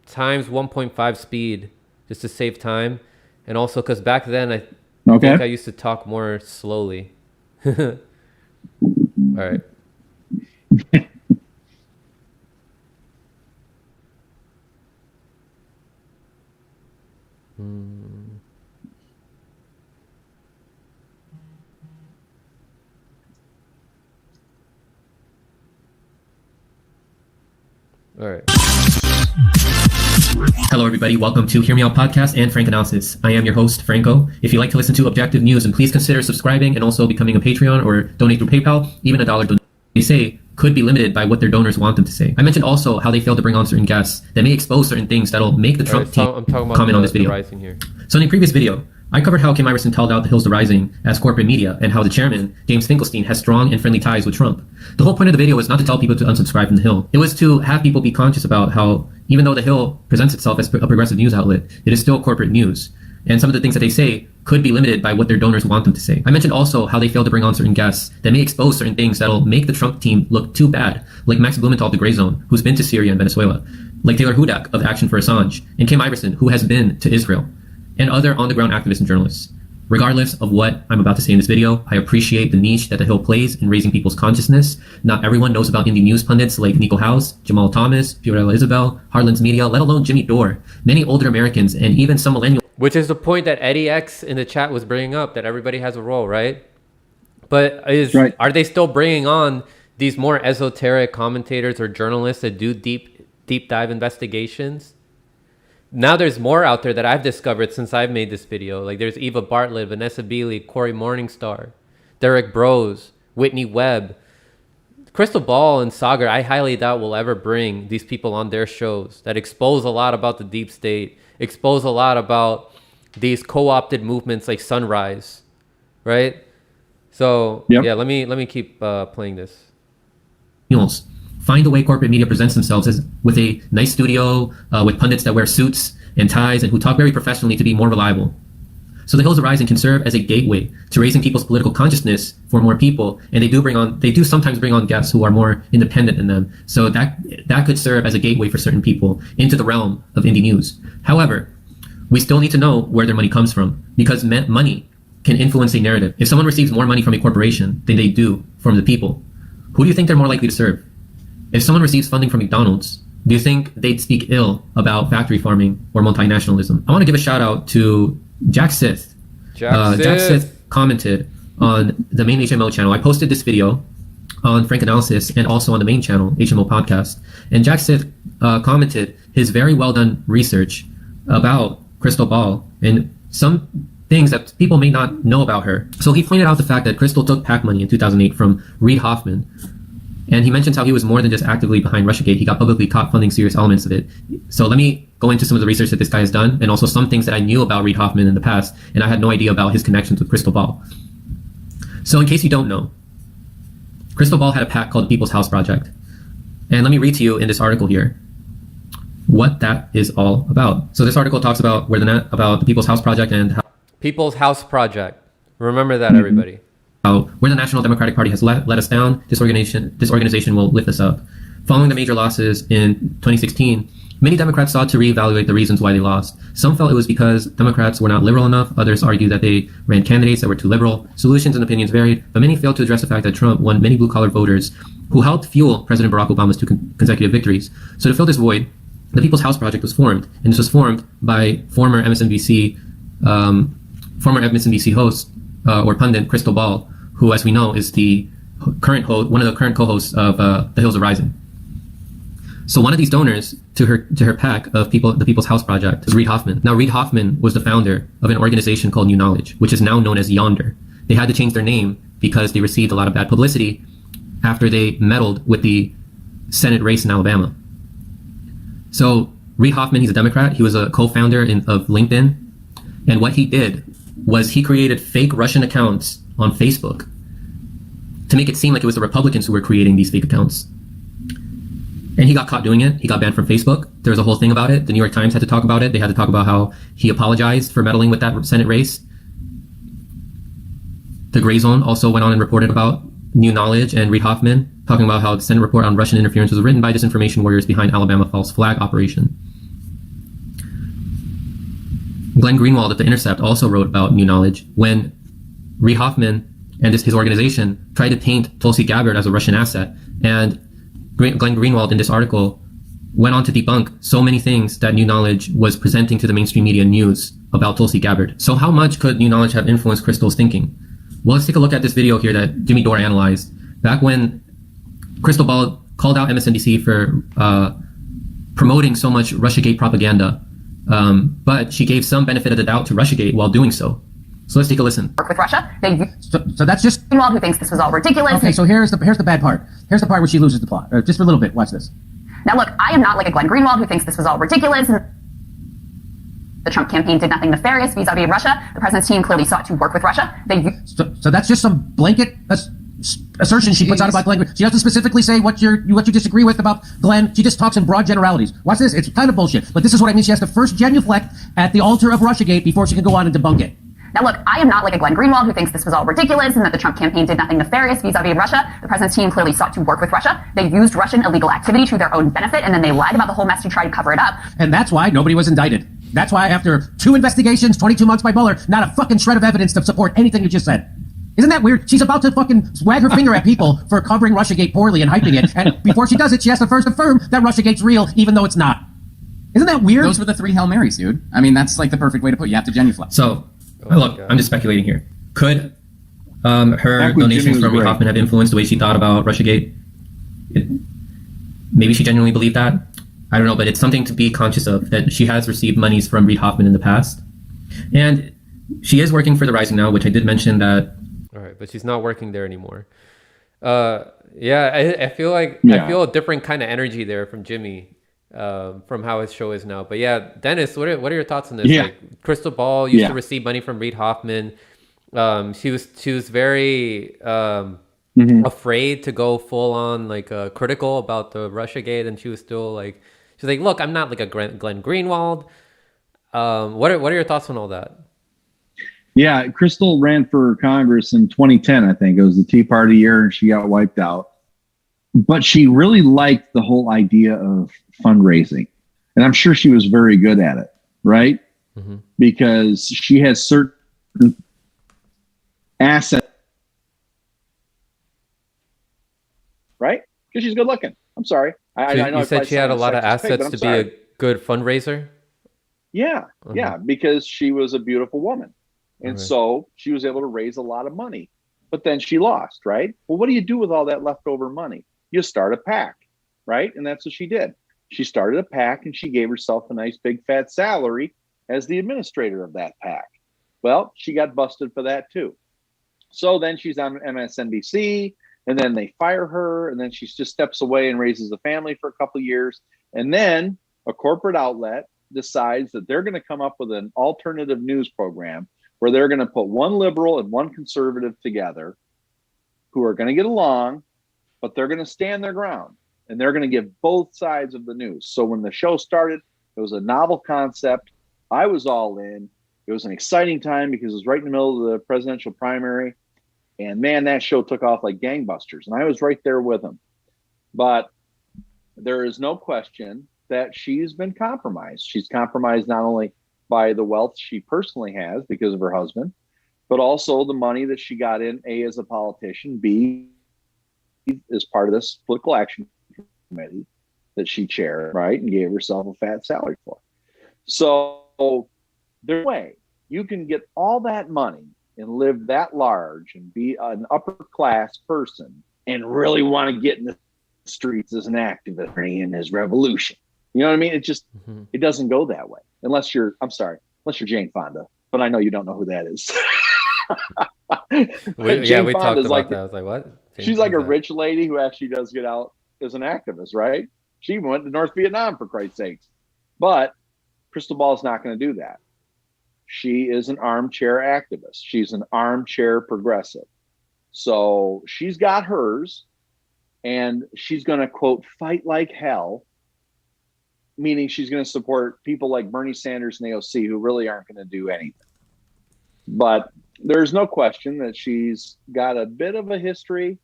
times 1.5 speed just to save time. And also because back then I think I used to talk more slowly. All right. All right. Hello, everybody. Welcome to Hear Me Out Podcast and Frank Analysis. I am your host, Franco. If you like to listen to objective news, and please consider subscribing and also becoming a Patreon or donate through PayPal. Even $1 donation, they say, could be limited by what their donors want them to say. I mentioned also how they failed to bring on certain guests that may expose certain things that'll make the Trump team comment on this video. Here. So in a previous video, I covered how Kim Iverson called out the Hills to Rising as corporate media and how the chairman, James Finkelstein, has strong and friendly ties with Trump. The whole point of the video was not to tell people to unsubscribe from the Hill. It was to have people be conscious about how even though the Hill presents itself as a progressive news outlet, it is still corporate news. And some of the things that they say could be limited by what their donors want them to say. I mentioned also how they failed to bring on certain guests that may expose certain things that'll make the Trump team look too bad, like Max Blumenthal of the Gray Zone, who's been to Syria and Venezuela, like Taylor Hudak of Action for Assange, and Kim Iverson, who has been to Israel, and other on-the-ground activists and journalists. Regardless of what I'm about to say in this video, I appreciate the niche that the Hill plays in raising people's consciousness. Not everyone knows about indie news pundits like Nico House, Jamal Thomas, Fiorella Isabel, Harlan's Media, let alone Jimmy Dore, many older Americans, and even some millennials. Which is the point that Eddie X in the chat was bringing up, that everybody has a role, right? But are they still bringing on these more esoteric commentators or journalists that do deep dive investigations? Now there's more out there that I've discovered since I've made this video. Like there's Eva Bartlett, Vanessa Beeley, Corey Morningstar, Derek Brose, Whitney Webb. Krystal Ball and Sagar, I highly doubt will ever bring these people on their shows that expose a lot about the deep state, expose a lot about these co-opted movements like Sunrise, right? So yeah, let me keep playing this. find the way corporate media presents themselves as with a nice studio, with pundits that wear suits and ties and who talk very professionally to be more reliable. So the Hills Are Rising can serve as a gateway to raising people's political consciousness for more people, and they do sometimes bring on guests who are more independent than them. So that could serve as a gateway for certain people into the realm of indie news. However, we still need to know where their money comes from, because money can influence a narrative. If someone receives more money from a corporation than they do from the people, who do you think they're more likely to serve? If someone receives funding from McDonald's, do you think they'd speak ill about factory farming or multinationalism? I want to give a shout out to Jack Sith. Jack Sith commented on the main HMO channel. I posted this video on Frank Analysis and also on the main channel, HMO Podcast. And Jack Sith commented his very well done research about Krystal Ball and some things that people may not know about her. So he pointed out the fact that Krystal took PAC money in 2008 from Reid Hoffman. And he mentions how he was more than just actively behind Russiagate. He got publicly caught funding serious elements of it. So let me go into some of the research that this guy has done, and also some things that I knew about Reid Hoffman in the past, and I had no idea about his connections with Krystal Ball. So in case you don't know, Krystal Ball had a PAC called the People's House Project. And let me read to you in this article here what that is all about. So this article talks about about the People's House Project and how People's House Project. Remember that, everybody. Where the National Democratic Party has let us down, this organization will lift us up. Following the major losses in 2016, many Democrats sought to reevaluate the reasons why they lost. Some felt it was because Democrats were not liberal enough. Others argued that they ran candidates that were too liberal. Solutions and opinions varied, but many failed to address the fact that Trump won many blue-collar voters who helped fuel President Barack Obama's two consecutive victories. So to fill this void, the People's House Project was formed, and this was formed by former MSNBC host or pundit Krystal Ball, who, as we know, is the current one of the current co-hosts of The Hills Are Rising. So one of these donors to her PAC of the People's House Project is Reid Hoffman. Now, Reid Hoffman was the founder of an organization called New Knowledge, which is now known as Yonder. They had to change their name because they received a lot of bad publicity after they meddled with the Senate race in Alabama. So Reid Hoffman, he's a Democrat. He was a co-founder of LinkedIn. And what he did was he created fake Russian accounts on Facebook to make it seem like it was the Republicans who were creating these fake accounts. And he got caught doing it. He got banned from Facebook. There was a whole thing about it. The New York Times had to talk about it. They had to talk about how he apologized for meddling with that Senate race. The Gray Zone also went on and reported about New Knowledge and Reid Hoffman, talking about how the Senate report on Russian interference was written by disinformation warriors behind Alabama false flag operation. Glenn Greenwald of The Intercept also wrote about New Knowledge when Reid Hoffman and his organization tried to paint Tulsi Gabbard as a Russian asset. And Glenn Greenwald in this article went on to debunk so many things that New Knowledge was presenting to the mainstream media news about Tulsi Gabbard. So how much could New Knowledge have influenced Krystal's thinking? Well, let's take a look at this video here that Jimmy Dore analyzed. Back when Krystal Ball called out MSNBC for promoting so much Russiagate propaganda, but she gave some benefit of the doubt to Russiagate while doing so. So let's take a listen. Work with Russia. So that's just Greenwald, who thinks this was all ridiculous. okay. So here's the bad part. Here's the part where she loses the plot. Just for a little bit. Watch this. Now, look, I am not like a Glenn Greenwald who thinks this was all ridiculous. The Trump campaign did nothing nefarious vis-a-vis Russia. The president's team clearly sought to work with Russia. So that's just some blanket assertion she puts out about Glenn. She doesn't specifically say what you disagree with about Glenn. She just talks in broad generalities. Watch this. It's kind of bullshit. But this is what I mean. She has to first genuflect at the altar of Russiagate before she can go on and debunk it. Now, look, I am not like a Glenn Greenwald who thinks this was all ridiculous and that the Trump campaign did nothing nefarious vis-a-vis Russia. The president's team clearly sought to work with Russia. They used Russian illegal activity to their own benefit, and then they lied about the whole mess to try to cover it up. And that's why nobody was indicted. That's why after 2 investigations, 22 months by Mueller, not a fucking shred of evidence to support anything you just said. Isn't that weird? She's about to fucking wag her finger at people for covering Russiagate poorly and hyping it. And before she does it, she has to first affirm that Russiagate's real, even though it's not. Isn't that weird? Those were the 3 Hail Marys, dude. I mean, that's like the perfect way to put it. You have to genuflect. So, look, I'm just speculating here. Could her donations from Reid Hoffman have influenced the way she thought about Russiagate? Maybe she genuinely believed that. I don't know, but it's something to be conscious of, that she has received monies from Reid Hoffman in the past. And she is working for The Rising now, which I did mention that. All right, but she's not working there anymore. I feel like I feel a different kind of energy there from Jimmy, from how his show is now. But yeah, Dennis, what are your thoughts on this? Yeah. Like, Krystal Ball used to receive money from Reid Hoffman. She was very afraid to go full on like critical about the Russiagate, and she was still like, she's like, look, I'm not like a Glenn Greenwald. What are your thoughts on all that? Yeah, Krystal ran for Congress in 2010, I think. It was the Tea Party year, and she got wiped out. But she really liked the whole idea of fundraising. And I'm sure she was very good at it, right? Because she has certain assets, right? Because she's good looking. I'm sorry. I know you said she had a lot of assets to be a good fundraiser? Yeah, yeah, because she was a beautiful woman. And so she was able to raise a lot of money. But then she lost, right? Well, what do you do with all that leftover money? You start a PAC, right? And that's what she did. She started a PAC, and she gave herself a nice big fat salary as the administrator of that PAC. Well, she got busted for that too. So then she's on MSNBC, and then they fire her, and then she just steps away and raises a family for a couple of years. And then a corporate outlet decides that they're going to come up with an alternative news program where they're going to put one liberal and one conservative together who are going to get along, but they're going to stand their ground, and they're going to give both sides of the news. So when the show started, it was a novel concept. I was all in. It was an exciting time because it was right in the middle of the presidential primary. And man, that show took off like gangbusters. And I was right there with them. But there is no question that she's been compromised. She's compromised not only by the wealth she personally has because of her husband, but also the money that she got in, A, as a politician, B, as part of this political action committee that she chaired, right, and gave herself a fat salary for. So there's a way you can get all that money and live that large and be an upper class person and really want to get in the streets as an activist in his revolution. You know what I mean? It just, it doesn't go that way unless you're Jane Fonda, but I know you don't know who that is. we talked about that. I was like, what? She's like a rich lady who actually does get out as an activist, right? She went to North Vietnam, for Christ's sakes. But Krystal Ball is not going to do that. She is an armchair activist. She's an armchair progressive. So she's got hers, and she's going to, quote, fight like hell, meaning she's going to support people like Bernie Sanders and AOC who really aren't going to do anything. But there's no question that she's got a bit of a history.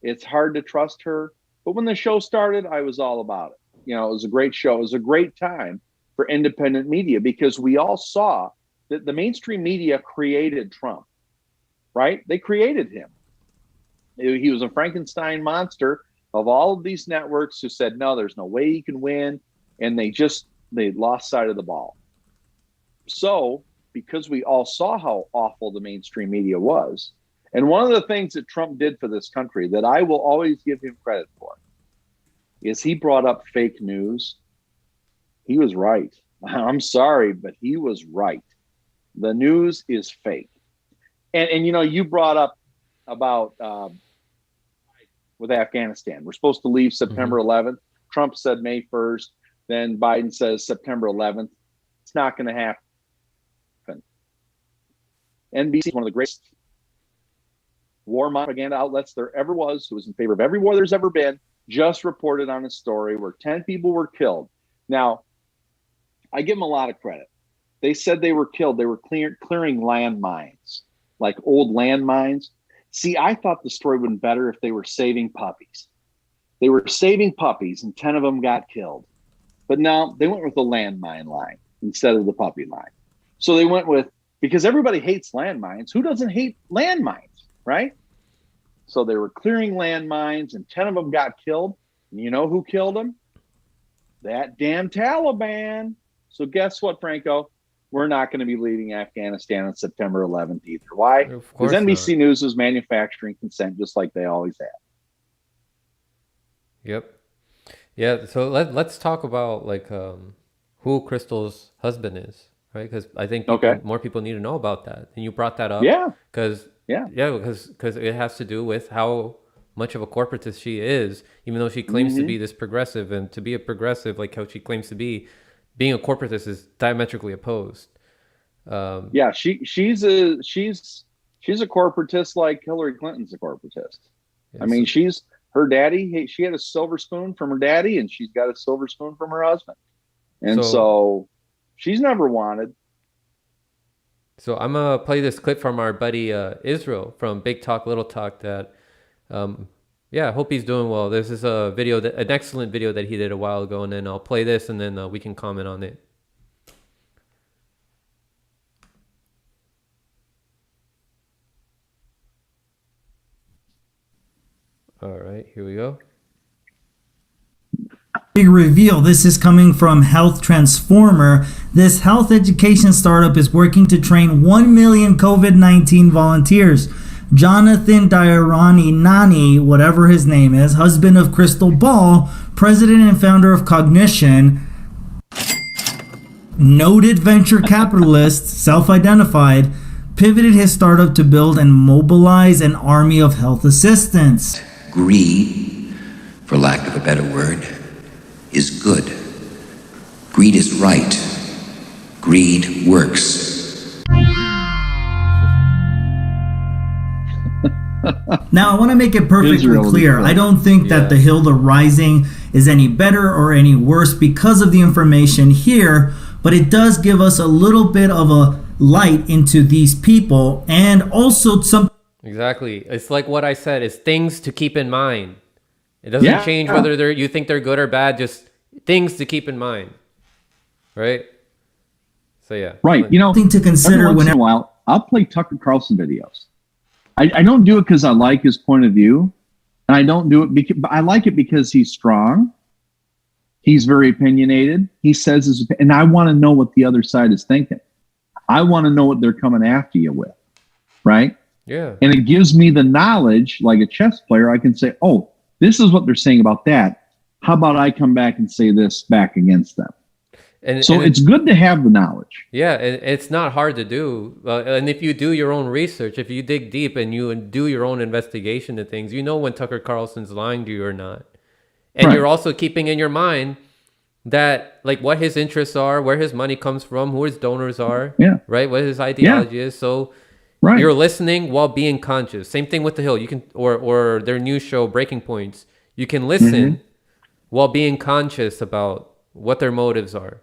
It's hard to trust her. But when the show started, I was all about it. You know, it was a great show. It was a great time for independent media because we all saw that the mainstream media created Trump, right? They created him. He was a Frankenstein monster of all of these networks who said, no, there's no way he can win. And they lost sight of the ball. So because we all saw how awful the mainstream media was, and one of the things that Trump did for this country that I will always give him credit for is he brought up fake news. He was right. I'm sorry, but he was right. The news is fake. And you know, you brought up about with Afghanistan. We're supposed to leave September 11th. Trump said May 1st. Then Biden says September 11th. It's not going to happen. NBC is one of the greatest war propaganda outlets there ever was, who was in favor of every war there's ever been, just reported on a story where 10 people were killed. Now, I give them a lot of credit. They said they were killed. They were clearing landmines, like old landmines. See, I thought the story would be better if they were saving puppies. They were saving puppies, and 10 of them got killed. But now they went with the landmine line instead of the puppy line. So they went with, because everybody hates landmines. Who doesn't hate landmines, right? So they were clearing landmines, and 10 of them got killed. And you know who killed them? That damn Taliban. So guess what, Franco? We're not going to be leaving Afghanistan on September 11th either. Why? Because NBC News is manufacturing consent just like they always have. Yep. Yeah. So let's talk about like who Krystal's husband is, right? Because I think more people need to know about that. And you brought that up. Yeah. Because it has to do with how much of a corporatist she is, even though she claims to be this progressive, and to be a progressive, like how she claims to be, being a corporatist is diametrically opposed. She's a corporatist like Hillary Clinton's a corporatist. I mean, her daddy, she had a silver spoon from her daddy, and she's got a silver spoon from her husband. And so she's never wanted. So I'm going to play this clip from our buddy Israel from Big Talk, Little Talk that, I hope he's doing well. This is a video, an excellent video that he did a while ago, and then I'll play this, and then we can comment on it. All right, here we go. Big reveal. This is coming from Health Transformer. This health education startup is working to train 1 million COVID-19 volunteers. Jonathan Diarani Nani, whatever his name is, husband of Krystal Ball, president and founder of Cognition, noted venture capitalist, self-identified, pivoted his startup to build and mobilize an army of health assistants. Greed, for lack of a better word, is good. Greed is right. Greed works. Now, I want to make it perfectly clear. I don't think that the Hill the Rising is any better or any worse because of the information here, but it does give us a little bit of a light into these people, and also some. Exactly. It's like what I said. It's things to keep in mind. It doesn't change whether you think they're good or bad. Just things to keep in mind, right? So yeah. Right. You know, thing to consider every once in a while, I'll play Tucker Carlson videos. I don't do it because I like his point of view, and I don't do it because I like it because he's strong. He's very opinionated. He says his, and I want to know what the other side is thinking. I want to know what they're coming after you with, right? Yeah. And it gives me the knowledge, like a chess player. I can say, oh, this is what they're saying about that. How about I come back and say this back against them? And it's good to have the knowledge. Yeah, it's not hard to do. And if you do your own research, if you dig deep and you do your own investigation of things, you know when Tucker Carlson's lying to you or not. And you're also keeping in your mind that, like, what his interests are, where his money comes from, who his donors are, right? What his ideology is. So you're listening while being conscious. Same thing with The Hill. You can, or their new show, Breaking Points. You can listen while being conscious about what their motives are.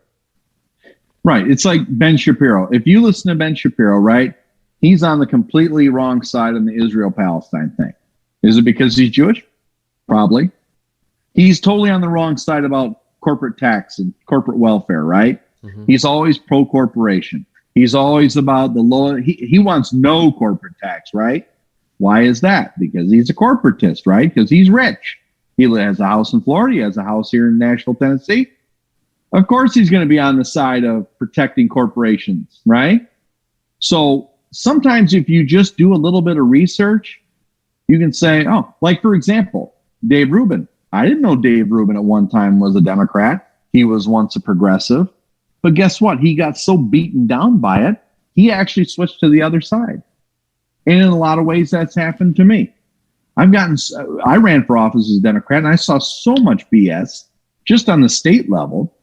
Right. It's like Ben Shapiro. If you listen to Ben Shapiro, right, he's on the completely wrong side on the Israel-Palestine thing. Is it because he's Jewish? Probably. He's totally on the wrong side about corporate tax and corporate welfare, right? He's always pro-corporation. He's always about the low. He wants no corporate tax, right? Why is that? Because he's a corporatist, right? Because he's rich. He has a house in Florida. He has a house here in Nashville, Tennessee. Of course, he's going to be on the side of protecting corporations, right? So sometimes if you just do a little bit of research, you can say, oh, like, for example, Dave Rubin. I didn't know Dave Rubin at one time was a Democrat. He was once a progressive. But guess what? He got so beaten down by it, he actually switched to the other side. And in a lot of ways, that's happened to me. I ran for office as a Democrat, and I saw so much BS just on the state level.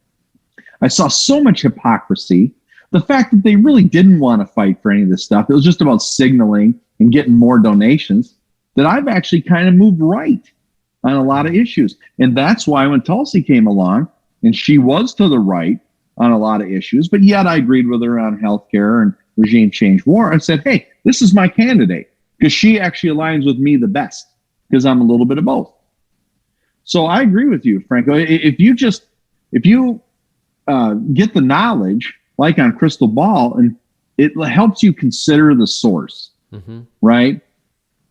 I saw so much hypocrisy. The fact that they really didn't want to fight for any of this stuff. It was just about signaling and getting more donations, that I've actually kind of moved right on a lot of issues. And that's why when Tulsi came along, and she was to the right on a lot of issues, but yet I agreed with her on healthcare and regime change war. I said, hey, this is my candidate, because she actually aligns with me the best, because I'm a little bit of both. So I agree with you, Franco. If you get the knowledge, like on Krystal Ball, and it helps you consider the source, right?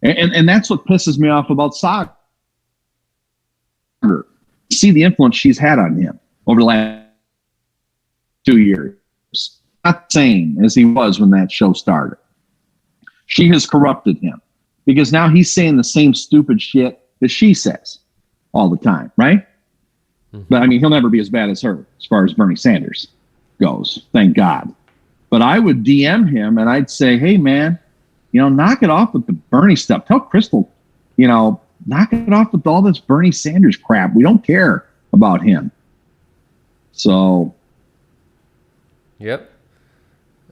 And that's what pisses me off about Saga. See the influence she's had on him over the last 2 years. Not the same as he was when that show started. She has corrupted him, because now he's saying the same stupid shit that she says all the time, right? But I mean, he'll never be as bad as her as far as Bernie Sanders goes, thank God. But I would DM him and I'd say, hey, man, knock it off with the Bernie stuff. Tell Krystal, knock it off with all this Bernie Sanders crap. We don't care about him. So. Yep.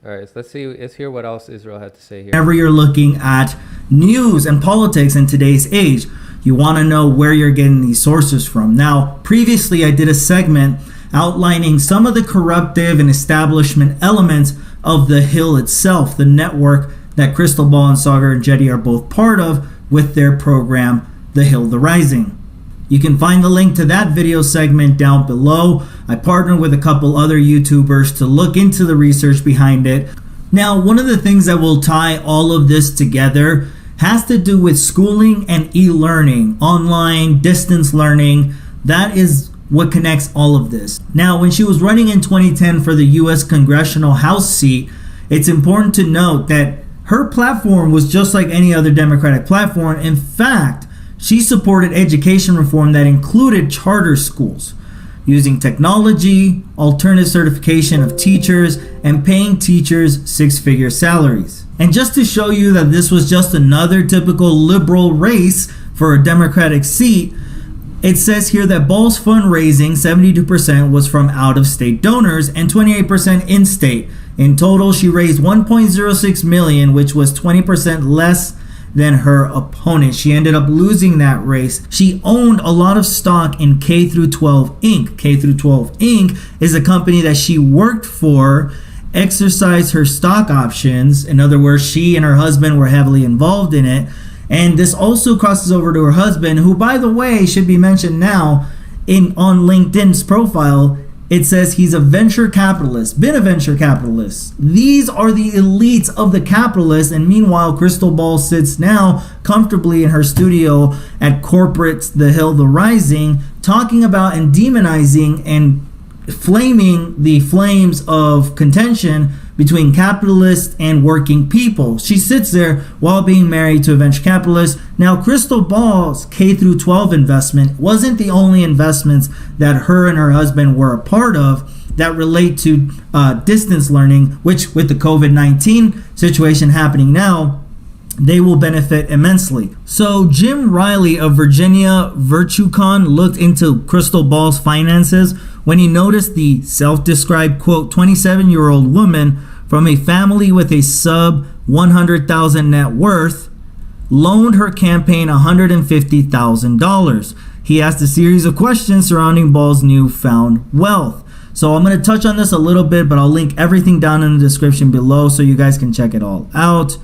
All right, so let's hear what else Israel had to say here. Whenever you're looking at news and politics in today's age, You want to know where you're getting these sources from. Now, previously I did a segment outlining some of the corruptive and establishment elements of the Hill itself, the network that Krystal Ball and Saagar Enjeti are both part of with their program, The Hill, The Rising. You can find the link to that video segment down below. I partnered with a couple other YouTubers to look into the research behind it. Now, one of the things that will tie all of this together has to do with schooling and e-learning, online, distance learning. That is what connects all of this. Now, when she was running in 2010 for the US Congressional House seat, it's important to note that her platform was just like any other Democratic platform. In fact, she supported education reform that included charter schools, using technology, alternative certification of teachers, and paying teachers six-figure salaries. And just to show you that this was just another typical liberal race for a Democratic seat, it says here that Ball's fundraising, 72% was from out-of-state donors and 28% in-state. In total, she raised $1.06 million, which was 20% less than her opponent. She ended up losing that race. She owned a lot of stock in K through 12 Inc. K through 12 Inc. is a company that she worked for, exercised her stock options. In other words, she and her husband were heavily involved in it. And this also crosses over to her husband, who, by the way, should be mentioned now on LinkedIn's profile. It says he's a venture capitalist, been a venture capitalist. These are the elites of the capitalists. And meanwhile, Krystal Ball sits now comfortably in her studio at corporate The Hill, The Rising, talking about and demonizing and flaming the flames of contention between capitalists and working people. She sits there while being married to a venture capitalist. Now, Krystal Ball's K through 12 investment wasn't the only investments that her and her husband were a part of that relate to distance learning, which with the COVID-19 situation happening now, they will benefit immensely. So Jim Riley of Virginia VirtueCon looked into Krystal Ball's finances when he noticed the self-described, quote, 27-year-old woman from a family with a sub 100,000 net worth loaned her campaign $150,000. He asked a series of questions surrounding Ball's newfound wealth. So I'm going to touch on this a little bit, but I'll link everything down in the description below so you guys can check it all out.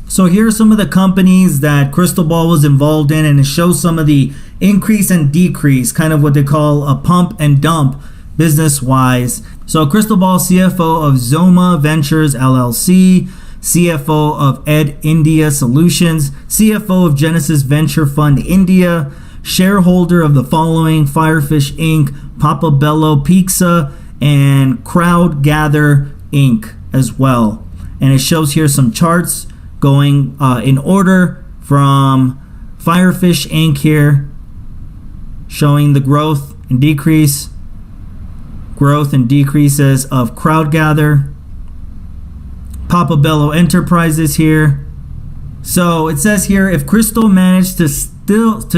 So here are some of the companies that Krystal Ball was involved in, and it shows some of the increase and decrease, kind of what they call a pump and dump business-wise. So Krystal Ball, CFO of Zoma Ventures LLC, CFO of Ed India Solutions, CFO of Genesis Venture Fund India, shareholder of the following: Firefish Inc., Papa Bello Pizza, and Crowd Gather Inc. as well. And it shows here some charts going in order from Firefish Inc. here, showing the growth and decreases of Crowd Gather, Papa Bello Enterprises here. So it says here, if Krystal managed to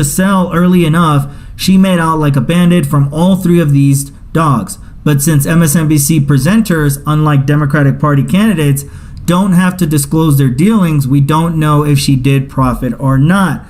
sell early enough, she made out like a bandit from all three of these dogs. But since MSNBC presenters, unlike Democratic Party candidates, don't have to disclose their dealings, we don't know if she did profit or not.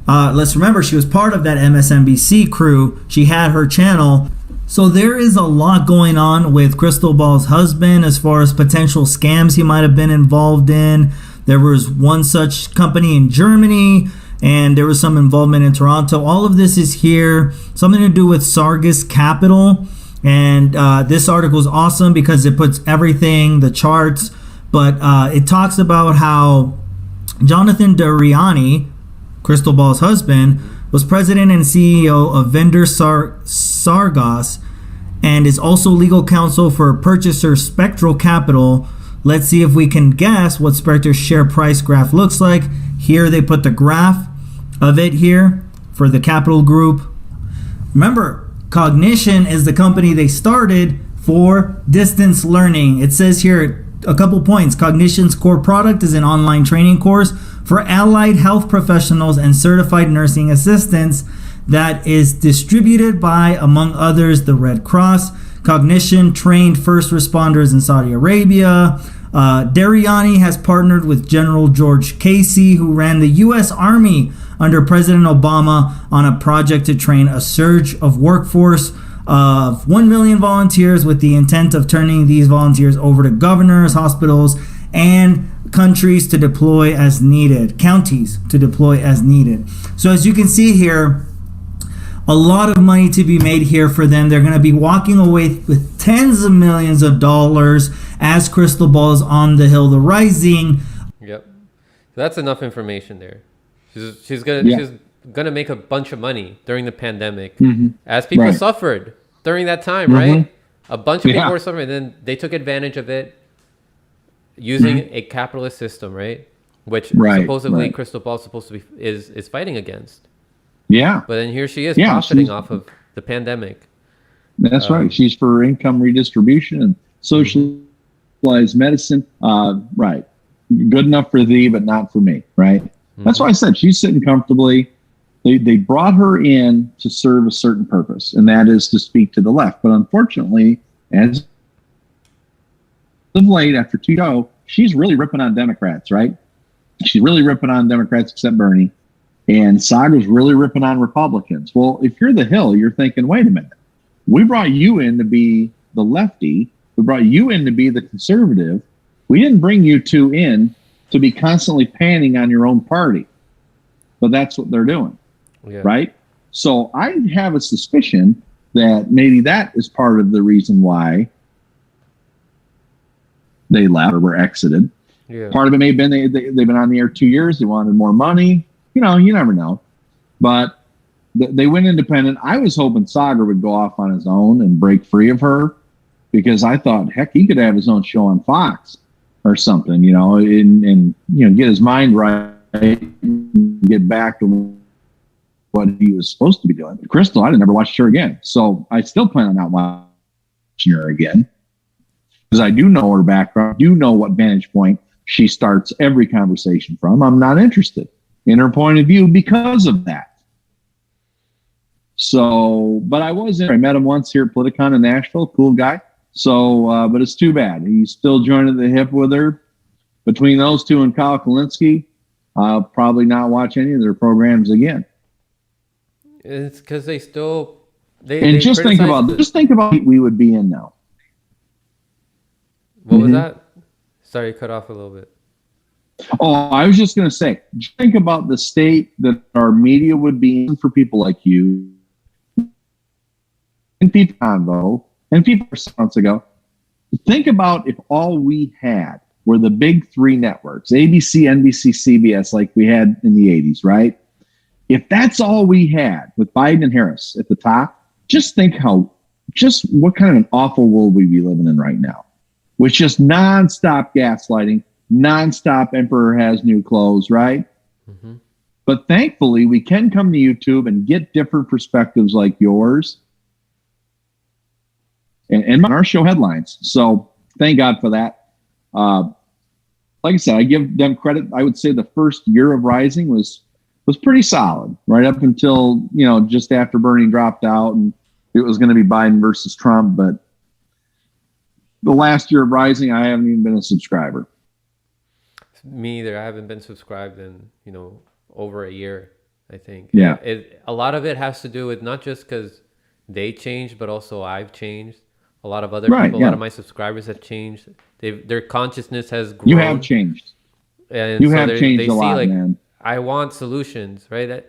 Let's remember, she was part of that MSNBC crew. She had her channel. So there is a lot going on with Krystal Ball's husband as far as potential scams he might have been involved in. There was one such company in Germany, and there was some involvement in Toronto. All of this is here. Something to do with Sargas Capital. And this article is awesome because it puts everything, the charts, but it talks about how Jonathan Dariani, Krystal Ball's husband, was president and CEO of Vendor Sargas and is also legal counsel for purchaser Spectral Capital. Let's see if we can guess what Spectre's share price graph looks like. Here they put the graph of it here for the Capital Group. Remember, Cognition is the company they started for distance learning. It says here a couple points. Cognition's core product is an online training course for allied health professionals and certified nursing assistants that is distributed by, among others, the Red Cross. Cognition trained first responders in Saudi Arabia, Dariani has partnered with General George Casey, who ran the U.S. Army under President Obama, on a project to train a surge of workforce of 1 million volunteers, with the intent of turning these volunteers over to governors, hospitals, and countries to deploy as needed, counties to deploy as needed. So as you can see here, a lot of money to be made here for them. They're going to be walking away with tens of millions of dollars as Krystal Ball is on the Hill, the Rising. Yep. So that's enough information there. She's gonna make a bunch of money during the pandemic, as people suffered during that time, right? A bunch of people were suffering, and then they took advantage of it using a capitalist system, right? Which supposedly Krystal Ball is fighting against. Yeah. But then here she is profiting off of the pandemic. That's right. She's for income redistribution and socialized medicine. Right. Good enough for thee, but not for me. Right. That's why I said she's sitting comfortably. They brought her in to serve a certain purpose, and that is to speak to the left. But unfortunately, as of late, after 2-0, she's really ripping on Democrats, right? She's really ripping on Democrats except Bernie. And Saga's really ripping on Republicans. Well, if you're the Hill, you're thinking, wait a minute. We brought you in to be the lefty. We brought you in to be the conservative. We didn't bring you two in to be constantly panning on your own party. But that's what they're doing, right? So I have a suspicion that maybe that is part of the reason why they left or were exited. Part of it may have been they've been on the air 2 years. They wanted more money. You know, you never know. But they went independent. I was hoping Saga would go off on his own and break free of her, because I thought, heck, he could have his own show on Fox or something, you know, and you know, get his mind right, and get back to what he was supposed to be doing. Krystal, I'd never watched her again. So I still plan on not watching her again, because I do know her background, do know what vantage point she starts every conversation from. I'm not interested in her point of view because of that. So, but I was there. I met him once here at Politicon in Nashville. Cool guy. So, but it's too bad. He's still joining the hip with her. Between those two and Kyle Kalinske, I'll probably not watch any of their programs again. It's because they still just think about we would be in now. What was that? Sorry, cut off a little bit. Oh, I was just going to say, just think about the state that our media would be in for people like you and people Convo and people months ago. Think about if all we had were the big three networks, ABC, NBC, CBS, like we had in the 80s, right? If that's all we had with Biden and Harris at the top, just think what kind of an awful world we'd be living in right now, with just nonstop gaslighting, nonstop Emperor has new clothes, right? But thankfully, we can come to YouTube and get different perspectives like yours and on our show headlines. So thank God for that. Like I said, I give them credit. I would say the first year of Rising was pretty solid, right up until, you know, just after Bernie dropped out and it was going to be Biden versus Trump. But the last year of Rising, I haven't even been a subscriber. Me either. I haven't been subscribed in, you know, over a year, I think. Yeah. A lot of it has to do with not just because they changed, but also I've changed. A lot of other people, a lot of my subscribers have changed. Their consciousness has grown. You have changed. And you have changed a lot, like, man. I want solutions, right?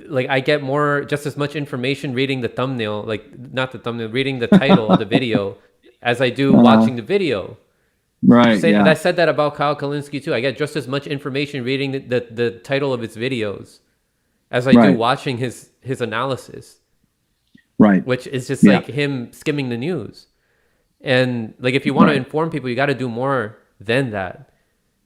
Like I get just as much information reading the thumbnail, reading the title of the video as I do watching the video. Right. And I said that about Kyle Kalinske too. I get just as much information reading the title of his videos as I do watching his analysis. Right. Which is just like him skimming the news. And like if you want to inform people, you got to do more than that.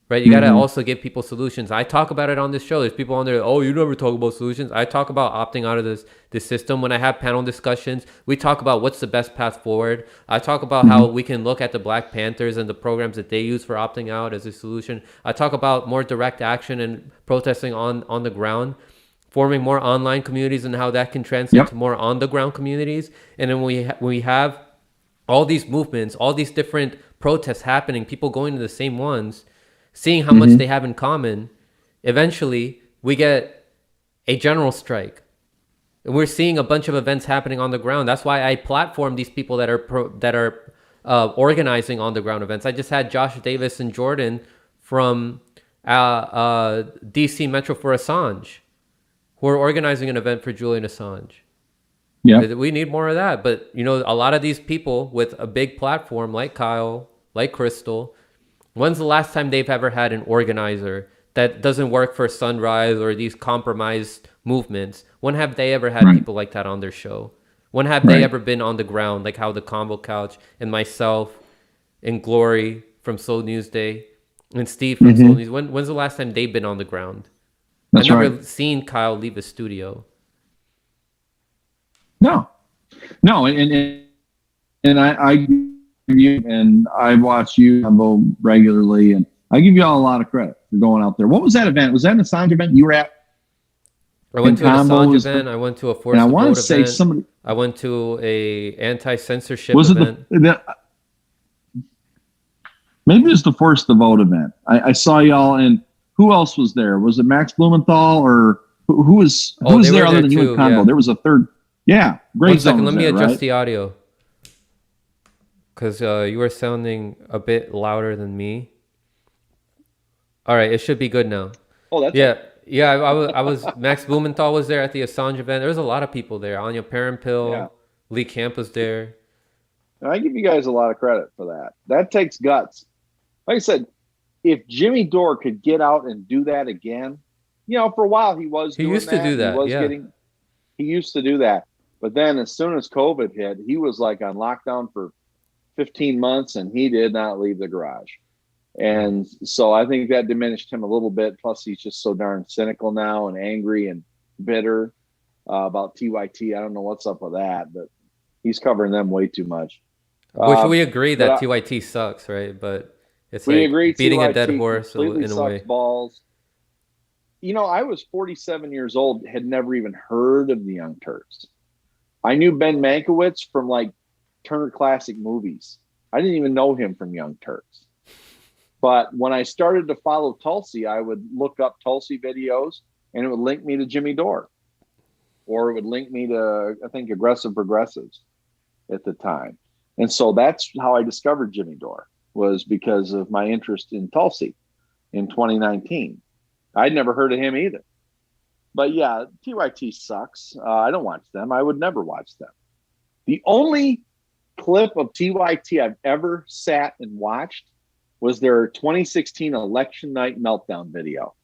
Right? You got to also give people solutions. I talk about it on this show. There's people on there, oh, you never talk about solutions. I talk about opting out of this system. When I have panel discussions, we talk about what's the best path forward. I talk about how we can look at the Black Panthers and the programs that they use for opting out as a solution. I talk about more direct action and protesting on the ground, forming more online communities and how that can translate to more on the ground communities. And then we have all these movements, all these different protests happening, people going to the same ones, seeing how much they have in common, eventually we get a general strike. And we're seeing a bunch of events happening on the ground. That's why I platform these people that are organizing on the ground events. I just had Josh Davis and Jordan from DC Metro for Assange, who are organizing an event for Julian Assange. Yeah. We need more of that. But, you know, a lot of these people with a big platform like Kyle, like Krystal, when's the last time they've ever had an organizer that doesn't work for Sunrise or these compromised movements? When have they ever had people like that on their show? When have they ever been on the ground, like how the Combo Couch and myself and Glory from Soul News Day and Steve from Soul News? When's the last time they've been on the ground? That's I've never seen Kyle leave the studio. No, and I give you, and I watch you Combo regularly, and I give you all a lot of credit for going out there. What was that event? Was that an Assange event you were at? I went to an Combo Assange was event. I went to a Force And I the want Vote to say event. somebody I went to a anti-censorship was it event. maybe it was the Force the Vote event. I saw y'all, and who else was there? Was it Max Blumenthal or who was Oh, they there were other there than you too, and Combo? yeah. There was a third. Yeah, great. One second, let me adjust right? the audio. Because you were sounding a bit louder than me. All right, it should be good now. Oh, that's Yeah, I was Max Blumenthal was there at the Assange event. There was a lot of people there. Anya Parampil, Yeah. Lee Camp was there. And I give you guys a lot of credit for that. That takes guts. Like I said, if Jimmy Dore could get out and do that again, you know, for a while he was. He doing used to do that, He was yeah. He used to do that, but then as soon as COVID hit, he was like on lockdown for 15 months, and he did not leave the garage. And so I think that diminished him a little bit. Plus, he's just so darn cynical now and angry and bitter about TYT. I don't know what's up with that, but he's covering them way too much. Which we agree that but TYT sucks, right? But it's we like agree beating a TYT dead horse completely in a sucks way. balls. You know, I was 47 years old, had never even heard of the Young Turks. I knew Ben Mankiewicz from like Turner Classic Movies. I didn't even know him from Young Turks. But when I started to follow Tulsi, I would look up Tulsi videos, and it would link me to Jimmy Dore, or it would link me to, I think, Aggressive Progressives at the time. And so that's how I discovered Jimmy Dore, was because of my interest in Tulsi in 2019. I'd never heard of him either. But yeah, TYT sucks. I don't watch them. I would never watch them. The only clip of TYT I've ever sat and watched was their 2016 election night meltdown video.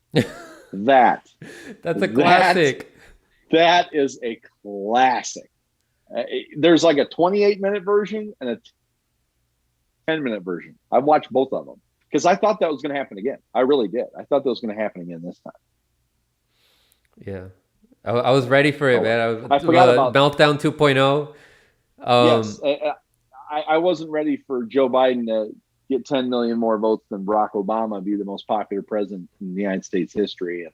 That's a classic. That is a classic. There's like a 28-minute version and a 10-minute version. I've watched both of them because I thought that was going to happen again. I really did. I thought that was going to happen again this time. Yeah. I was ready for it, man. I forgot about Meltdown 2.0. Yes. I wasn't ready for Joe Biden to get 10 million more votes than Barack Obama, be the most popular president in the United States history, and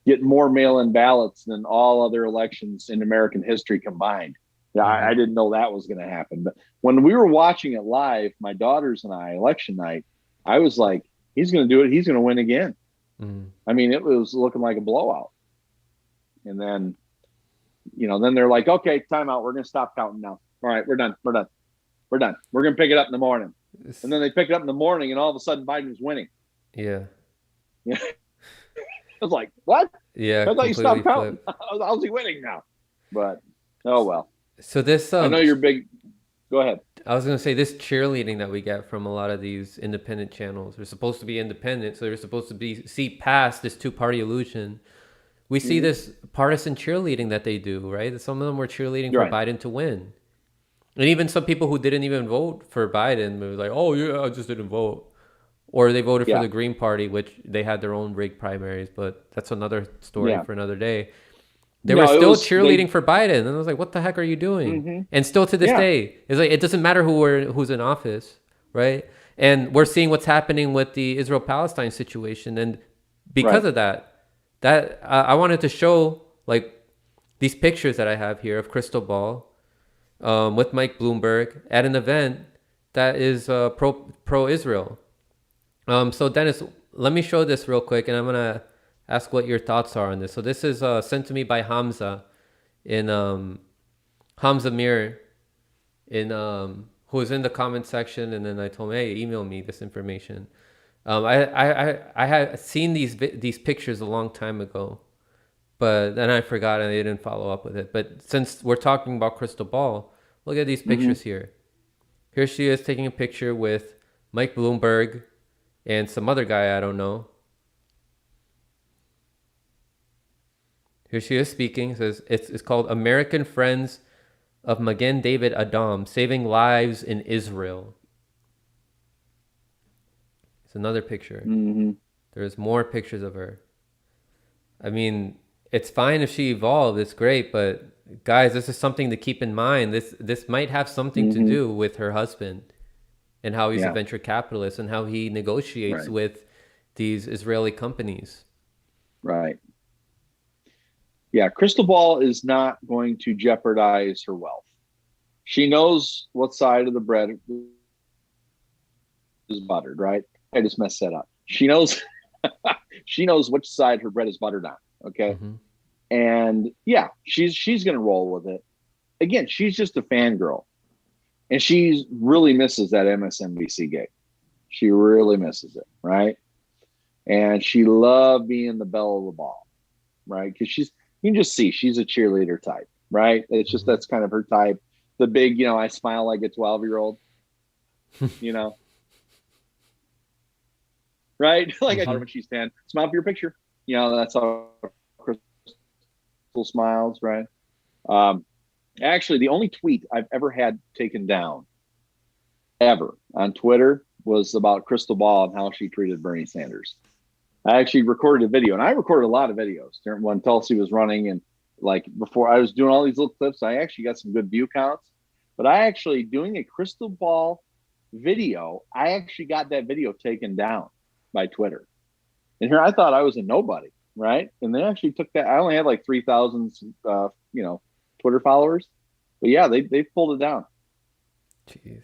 get more mail-in ballots than all other elections in American history combined. Yeah, I didn't know that was going to happen. But when we were watching it live, my daughters and I, election night, I was like, he's going to do it. He's going to win again. I mean, it was looking like a blowout. And then, you know, then they're like, okay, time out. We're going to stop counting now. All right, we're done. We're done. We're done. We're going to pick it up in the morning. And then they pick it up in the morning, and all of a sudden Biden was winning. Yeah. Yeah. I was like, what? Yeah. I thought you stopped counting. Flipped. How's he winning now? But, oh, well. So this, I know you're big. Go ahead. I was going to say this cheerleading that we get from a lot of these independent channels. They're supposed to be independent, so they're supposed to see past this two-party illusion. We see this partisan cheerleading that they do, right? Some of them were cheerleading for Biden to win. And even some people who didn't even vote for Biden were like, oh, yeah, I just didn't vote. Or they voted for the Green Party, which they had their own rigged primaries, but that's another story for another day. They were still cheerleading for Biden. And I was like, what the heck are you doing? And still to this day, it's like, it doesn't matter who's in office, right? And we're seeing what's happening with the Israel-Palestine situation. And because of that I wanted to show like these pictures that I have here of Krystal Ball with Mike Bloomberg at an event that is pro Israel. So Dennis, let me show this real quick, and I'm gonna ask what your thoughts are on this. So this is sent to me by Hamza in Hamza Mir in who was in the comment section, and then I told him, hey, email me this information. I had seen these pictures a long time ago, but then I forgot and I didn't follow up with it. But since we're talking about Krystal Ball, look at these pictures here. Here she is taking a picture with Mike Bloomberg and some other guy I don't know. Here she is speaking. It says it's called American Friends of Magen David Adom, Saving Lives in Israel. It's another picture. There's more pictures of her. I mean, it's fine if she evolved. It's great, but guys, this is something to keep in mind. This might have something to do with her husband and how he's a venture capitalist and how he negotiates with these Israeli companies. Right. Yeah, Krystal Ball is not going to jeopardize her wealth. She knows what side of the bread is buttered, right? I just messed that up. She knows she knows which side her bread is buttered on. Okay. And yeah, she's gonna roll with it. Again, she's just a fangirl. And she really misses that MSNBC gig. She really misses it, right? And she loved being the belle of the ball, right? Because you can just see she's a cheerleader type, right? It's just that's kind of her type. The big, I smile like a 12-year-old, right? Like I told her when she's 10, smile for your picture. That's how Krystal smiles, right? Actually, the only tweet I've ever had taken down ever on Twitter was about Krystal Ball and how she treated Bernie Sanders. I actually recorded a video, and I recorded a lot of videos when Tulsi was running, and like before I was doing all these little clips. I actually got some good view counts, but I actually doing a Krystal Ball video. I actually got that video taken down by Twitter, and here I thought I was a nobody, right? And they actually took that. I only had like 3,000, Twitter followers, but yeah, they pulled it down. Jeez,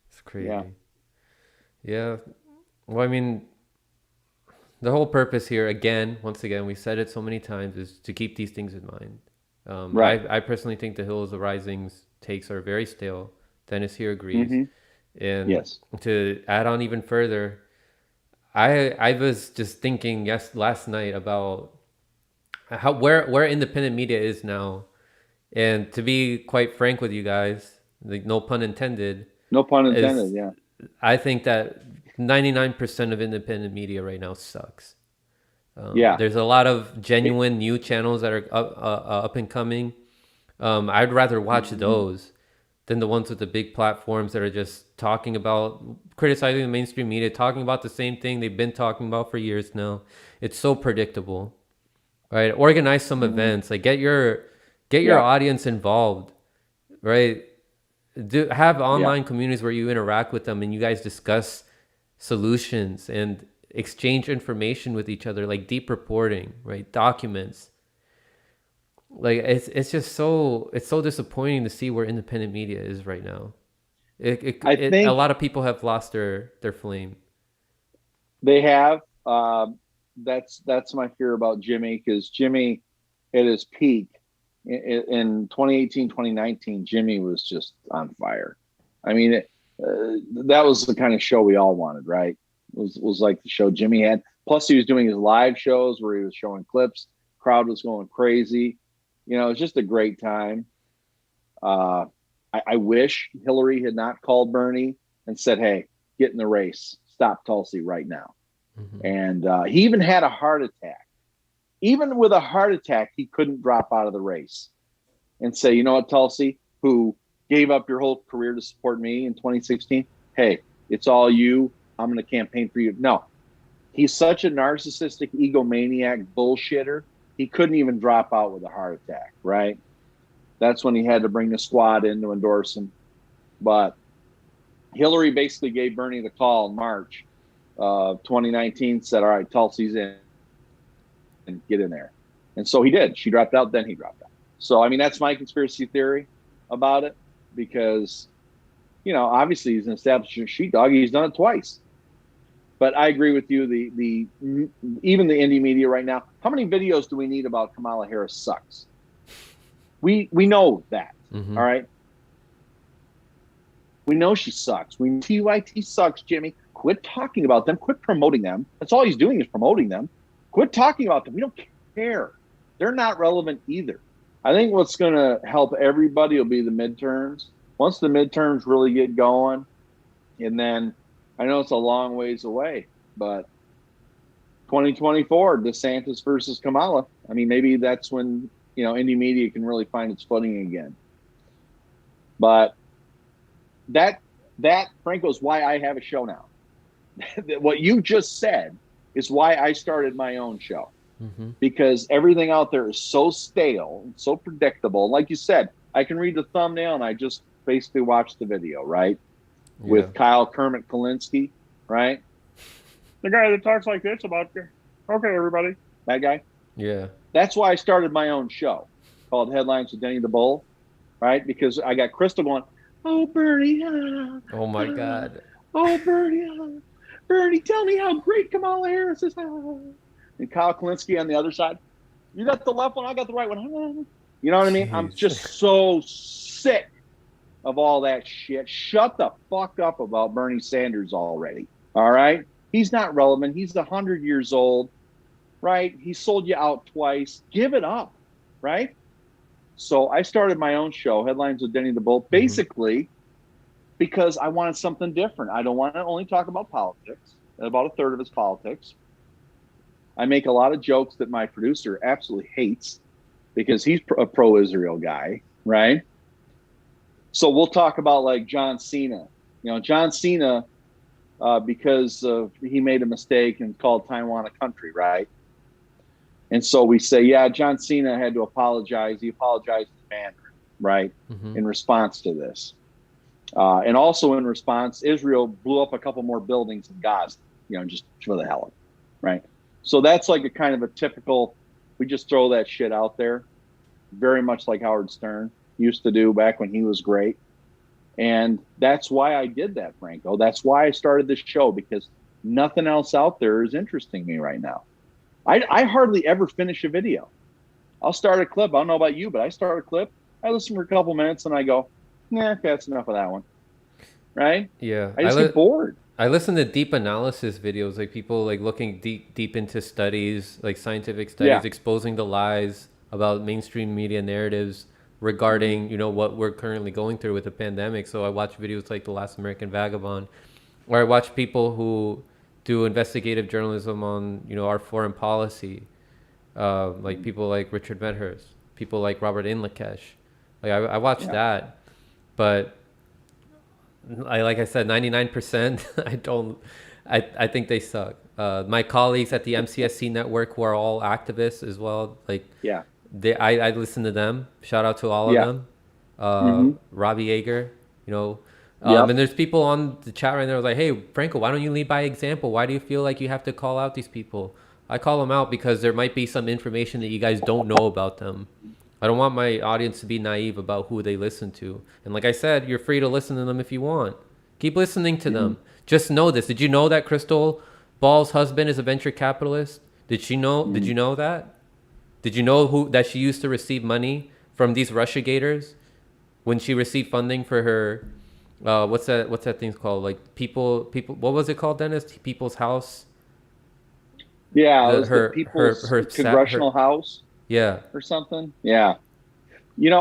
it's crazy. Yeah. Well, I mean, the whole purpose here, once again, we said it so many times, is to keep these things in mind. Right. I personally think the Hills of Rising's takes are very stale. Dennis here agrees. And to add on even further, I was just thinking last night about where independent media is now. And to be quite frank with you guys, like no pun intended. No pun intended, yeah. I think that 99% of independent media right now sucks. There's a lot of genuine new channels that are up and coming. I'd rather watch those than the ones with the big platforms that are just criticizing the mainstream media, talking about the same thing they've been talking about for years now. It's so predictable, right? Organize some events, like get your audience involved, right? Have online communities where you interact with them and you guys discuss solutions and exchange information with each other, like deep reporting, right? Documents. Like it's so disappointing to see where independent media is right now. I think a lot of people have lost their flame. They have. That's my fear about Jimmy, because Jimmy at his peak in 2018, 2019, Jimmy was just on fire. I mean, that was the kind of show we all wanted, right? It was like the show Jimmy had. Plus, he was doing his live shows where he was showing clips. Crowd was going crazy. It was just a great time. I wish Hillary had not called Bernie and said, hey, get in the race. Stop Tulsi right now. And he even had a heart attack. Even with a heart attack, he couldn't drop out of the race and say, you know what, Tulsi, who gave up your whole career to support me in 2016, hey, it's all you. I'm going to campaign for you. No, he's such a narcissistic, egomaniac bullshitter. He couldn't even drop out with a heart attack, right? That's when he had to bring the squad in to endorse him. But Hillary basically gave Bernie the call in March of 2019, said, all right, Tulsi's in. And get in there. And so he did. She dropped out, then he dropped out. So, I mean, that's my conspiracy theory about it, because obviously he's an established sheepdog. He's done it twice. But I agree with you. Even the indie media right now, how many videos do we need about Kamala Harris sucks? We know that. Mm-hmm. All right. We know she sucks. We TYT sucks, Jimmy. Quit talking about them. Quit promoting them. That's all he's doing is promoting them. Quit talking about them. We don't care. They're not relevant either. I think what's going to help everybody will be the midterms. Once the midterms really get going, and then I know it's a long ways away, but 2024, DeSantis versus Kamala. I mean, maybe that's when, indie media can really find its footing again. But that Franco, is why I have a show now. What you just said is why I started my own show. Mm-hmm. Because everything out there is so stale and so predictable. Like you said, I can read the thumbnail and I just basically watch the video, right? Yeah. With Kyle Kermit Kalinske, right? The guy that talks like this about, okay, everybody. That guy? Yeah. That's why I started my own show called Headlines with Denny the Bull, right? Because I got Krystal going, oh, Bernie. Oh, my God. Oh, Bernie. Bernie, tell me how great Kamala Harris is. And Kyle Kalinske on the other side. You got the left one, I got the right one. You know what I mean? I'm just so sick of all that shit. Shut the fuck up about Bernie Sanders already. All right? He's not relevant. He's 100 years old, right? He sold you out twice. Give it up, right? So I started my own show, Headlines with Denny the Bull, basically because I wanted something different. I don't want to only talk about politics. About a third of it's politics. I make a lot of jokes that my producer absolutely hates because he's a pro-Israel guy, right? So we'll talk about like John Cena. John Cena, because he made a mistake and called Taiwan a country, right? And so we say, yeah, John Cena had to apologize. He apologized in Mandarin, right? Mm-hmm. In response to this. And also in response, Israel blew up a couple more buildings in Gaza, just for the hell of it, right? So that's like a kind of a typical, we just throw that shit out there, very much like Howard Stern used to do back when he was great. And that's why I did that, Franco. That's why I started this show, because nothing else out there is interesting me right now. I hardly ever finish a video. I'll start a clip. I don't know about you, but I start a clip. I listen for a couple minutes and I go, nah, okay, that's enough of that one. Right? Yeah. I just get bored. I listen to deep analysis videos, like people like looking deep into studies, like scientific studies, exposing the lies about mainstream media narratives regarding, what we're currently going through with the pandemic. So I watch videos like The Last American Vagabond, or I watch people who do investigative journalism on, our foreign policy, like people like Richard Medhurst, people like Robert Inlakesh. Like I watch that, but like I said, 99%, I think they suck. My colleagues at the MCSC network, who are all activists as well, I listen to them. Shout out to all of them. Robbie Yeager, and there's people on the chat right now like, hey, Franco, why don't you lead by example? Why do you feel like you have to call out these people? I call them out because there might be some information that you guys don't know about them. I don't want my audience to be naive about who they listen to. And like I said, you're free to listen to them if you want. Keep listening to them. Just know this. Did you know that Krystal Ball's husband is a venture capitalist? Did you know that? Did you know that she used to receive money from these Russiagators when she received funding for her what's that thing called? Like people what was it called, Dennis? People's House? Yeah, it was the People's Congressional House. Yeah. Or something. Yeah.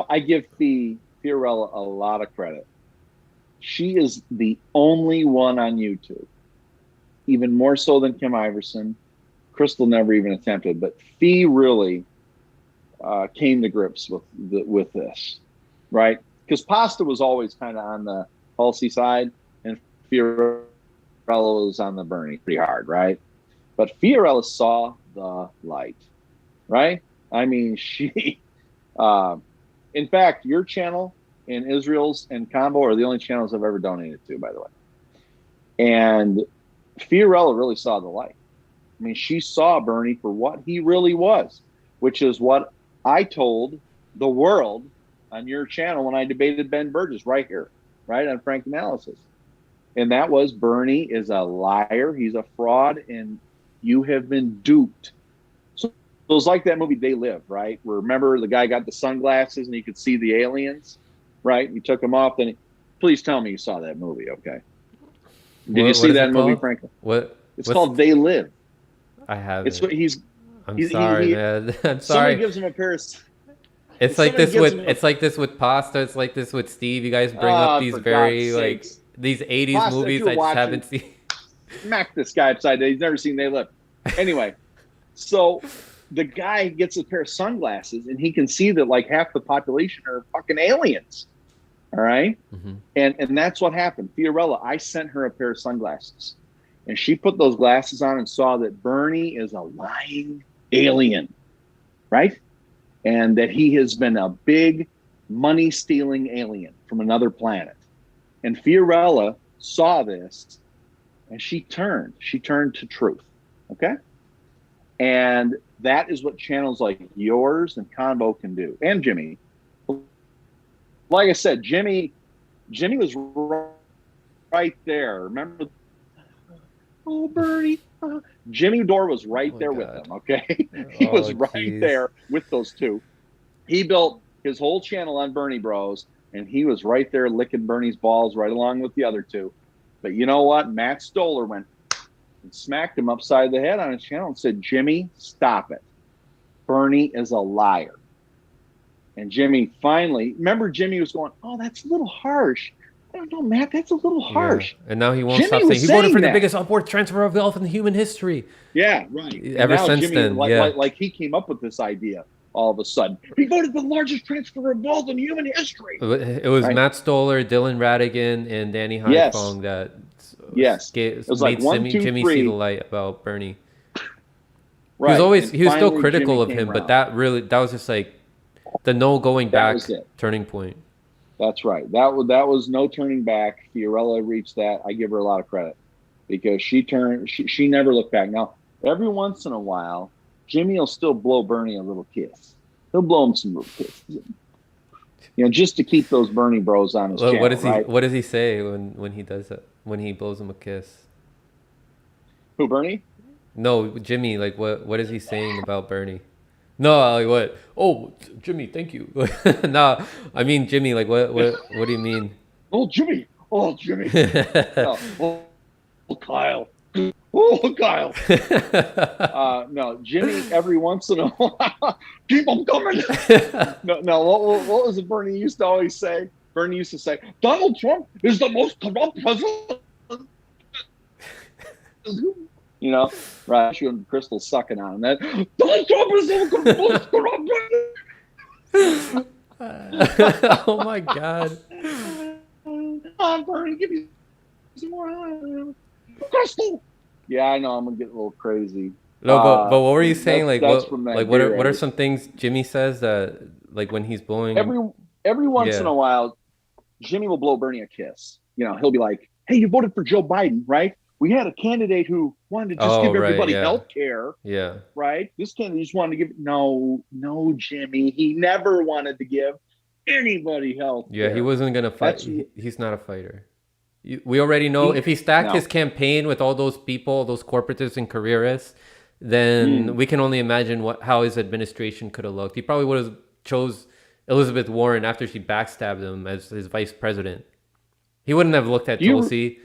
I give Fiorella a lot of credit. She is the only one on YouTube, even more so than Kim Iverson. Krystal never even attempted, but Fee really came to grips with this, right? Because Pasta was always kind of on the Halsey side, and Fiorella was on the Bernie pretty hard, right? But Fiorella saw the light, right? I mean, she, in fact, your channel and Israel's and Combo are the only channels I've ever donated to, by the way. And Fiorella really saw the light. I mean, she saw Bernie for what he really was, which is what I told the world on your channel when I debated Ben Burgess right here. right, on Frank Analysis. And that was Bernie is a liar. He's a fraud, and you have been duped. So it was like that movie They Live, right? Remember the guy got the sunglasses and you could see the aliens, right? He took them off. Please tell me you saw that movie, okay? Did you see that movie, Frank? It's called They Live. I haven't. It's what I'm sorry, man. I'm sorry. Somebody gives him a pair of. It's like this with pasta. It's like this with Steve. You guys bring up these very like these 80s pasta movies I just haven't seen. Smack this guy upside down. He's never seen They Live. Anyway, so the guy gets a pair of sunglasses and he can see that like half the population are fucking aliens. All right. Mm-hmm. And that's what happened. Fiorella, I sent her a pair of sunglasses and she put those glasses on and saw that Bernie is a lying alien. Right. And that he has been a big money stealing alien from another planet. And Fiorella saw this and she turned to truth. Okay. And that is what channels like yours and Convo can do. And Jimmy. Like I said, Jimmy was right there. Remember? Oh, Bernie. Jimmy Dore was right there with them, okay? He was right there with those two. He built his whole channel on Bernie Bros, and he was right there licking Bernie's balls right along with the other two. But you know what? Matt Stoller went and smacked him upside the head on his channel and said, Jimmy, stop it. Bernie is a liar. And Jimmy finally, remember Jimmy was going, oh, that's a little harsh. I don't know, Matt, that's a little harsh. Yeah. And now he won't stop saying he voted for the biggest upward transfer of wealth in human history. Yeah, right. Ever since Jimmy, then, like he came up with this idea all of a sudden. He voted for the largest transfer of wealth in human history. It was right? Matt Stoller, Dylan Radigan, and Danny Haiphong that it was like Jimmy see the light about Bernie. Right. He was still critical of him, but that was just like the no going back turning point. That's right. That was no turning back. Fiorella reached that. I give her a lot of credit because she never looked back. Now, every once in a while, Jimmy will still blow Bernie a little kiss. He'll blow him some little kisses. Just to keep those Bernie Bros on his channel. What does he say when he does that? When he blows him a kiss? Who, Bernie? No, Jimmy. Like what is he saying about Bernie? No, like what? Oh, Jimmy, thank you. No, I mean Jimmy. Like what do you mean? Oh, Jimmy. Oh, Kyle. Oh, Kyle. No, Jimmy. Every once in a while, keep them coming. No. What was it? Bernie used to always say. Bernie used to say, Donald Trump is the most corrupt president. Right? She and Krystal sucking on him. That Donald Trump is the most corrupt. Oh my God! Come on, Bernie, give me some more. Krystal. Yeah, I know. I'm gonna get a little crazy. No, but what were you saying? What are some things Jimmy says that like when he's blowing? Every once in a while, Jimmy will blow Bernie a kiss. He'll be like, "Hey, you voted for Joe Biden, right? We had a candidate who wanted to just give everybody health care. Yeah. Right? This candidate just wanted to give no, Jimmy. He never wanted to give anybody health care. Yeah, he wasn't going to fight. He's not a fighter. We already know if he stacked his campaign with all those people, those corporatists and careerists, then we can only imagine how his administration could have looked. He probably would have chose Elizabeth Warren after she backstabbed him as his vice president. He wouldn't have looked at Tulsi.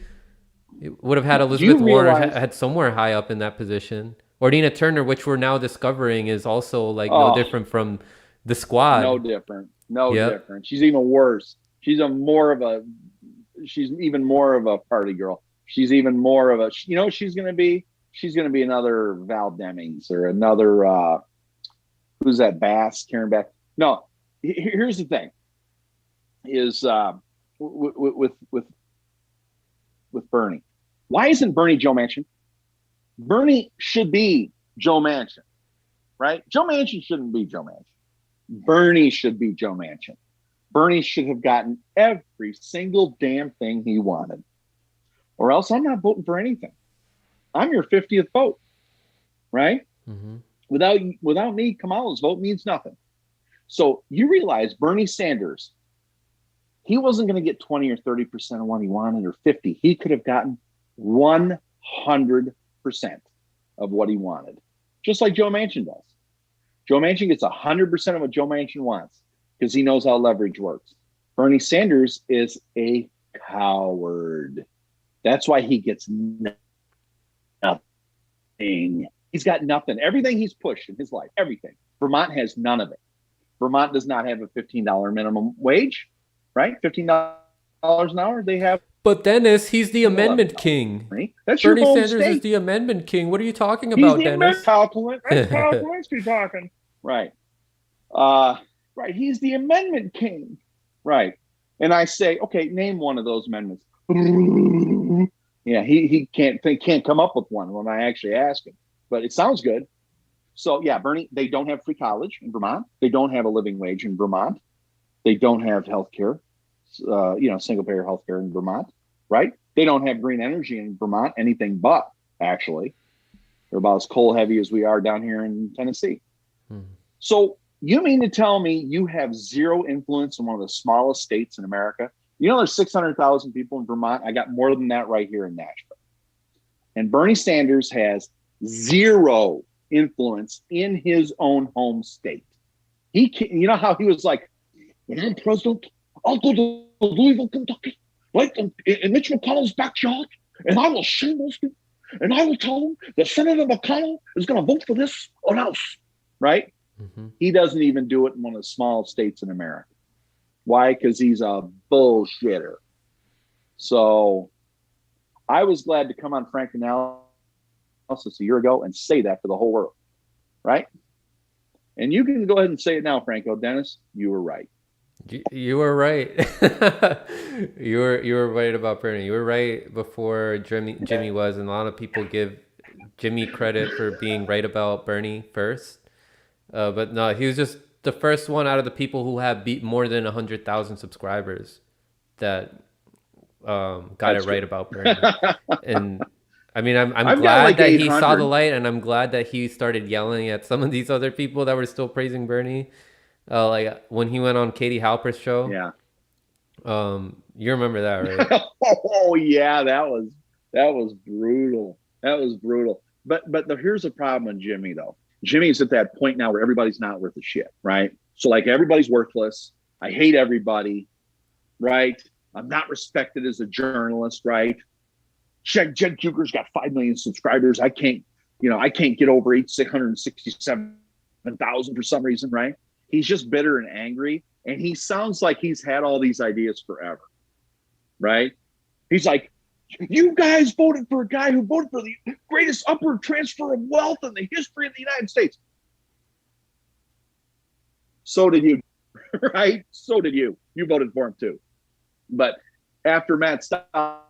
He would have had Elizabeth Warren had somewhere high up in that position. Or Nina Turner, which we're now discovering is also no different from the squad. No different. Different. She's even worse. She's even more of a party girl. She's even more of a, she's going to be another Val Demings or another, who's that Bass, Karen Bass. No, here's the thing is, with Bernie. Why isn't Bernie Joe Manchin? Bernie should be Joe Manchin, right? Joe Manchin shouldn't be Joe Manchin. Bernie should be Joe Manchin. Bernie should have gotten every single damn thing he wanted. Or else I'm not voting for anything. I'm your 50th vote, right? Mm-hmm. Without me, Kamala's vote means nothing. So you realize Bernie Sanders he wasn't going to get 20 or 30% of what he wanted or 50. He could have gotten 100% of what he wanted, just like Joe Manchin does. Joe Manchin gets 100% of what Joe Manchin wants because he knows how leverage works. Bernie Sanders is a coward. That's why he gets nothing. He's got nothing. Everything he's pushed in his life, everything. Vermont has none of it. Vermont does not have a $15 minimum wage, right? $15 an hour. They have. But Dennis, he's the amendment king. That's Bernie your home Sanders state. is the amendment king. What are you talking about, Dennis? Kyle Kalinske talking. Right. Right. He's the amendment king. Right. And I say, okay, name one of those amendments. Yeah, he can't come up with one when I actually ask him. But it sounds good. So yeah, Bernie, they don't have free college in Vermont. They don't have a living wage in Vermont. They don't have health care, single payer health care in Vermont, right? They don't have green energy in Vermont, anything but, actually. They're about as coal heavy as we are down here in Tennessee. So you mean to tell me you have zero influence in one of the smallest states in America? You know, there's 600,000 people in Vermont. I got more than that right here in Nashville. And Bernie Sanders has zero influence in his own home state. He can't, you know how he was like, when I'm president, I'll go to Louisville, Kentucky, right in Mitch McConnell's backyard, and I will shame those people, and I will tell them that Senator McConnell is going to vote for this or else, right? Mm-hmm. He doesn't even do it in one of the small states in America. Why? Because he's a bullshitter. So I was glad to come on Frank Analysis a year ago and say that to the whole world, right? And you can go ahead and say it now, Franco. Dennis, you were right. You were right. you were right about Bernie. You were right before Jimmy was, and a lot of people give Jimmy credit for being right about Bernie first. But no, he was just the first one out of the people who have beat more than 100,000 subscribers that got it right about Bernie. And I mean, I'm glad like that he saw the light, and I'm glad that he started yelling at some of these other people that were still praising Bernie. Like when he went on Katie Halper's show. Yeah. You remember that, right? Oh yeah, that was brutal. That was brutal. But here's the problem with Jimmy though. Jimmy's at that point now where everybody's not worth a shit, right? So like everybody's worthless. I hate everybody, right? I'm not respected as a journalist, right? Jed Kuger's got 5 million subscribers. I can't get over 667,000 for some reason, right? He's just bitter and angry, and he sounds like he's had all these ideas forever, right? He's like, you guys voted for a guy who voted for the greatest upward transfer of wealth in the history of the United States. So did you, right? So did you. You voted for him too. But after Matt Stoller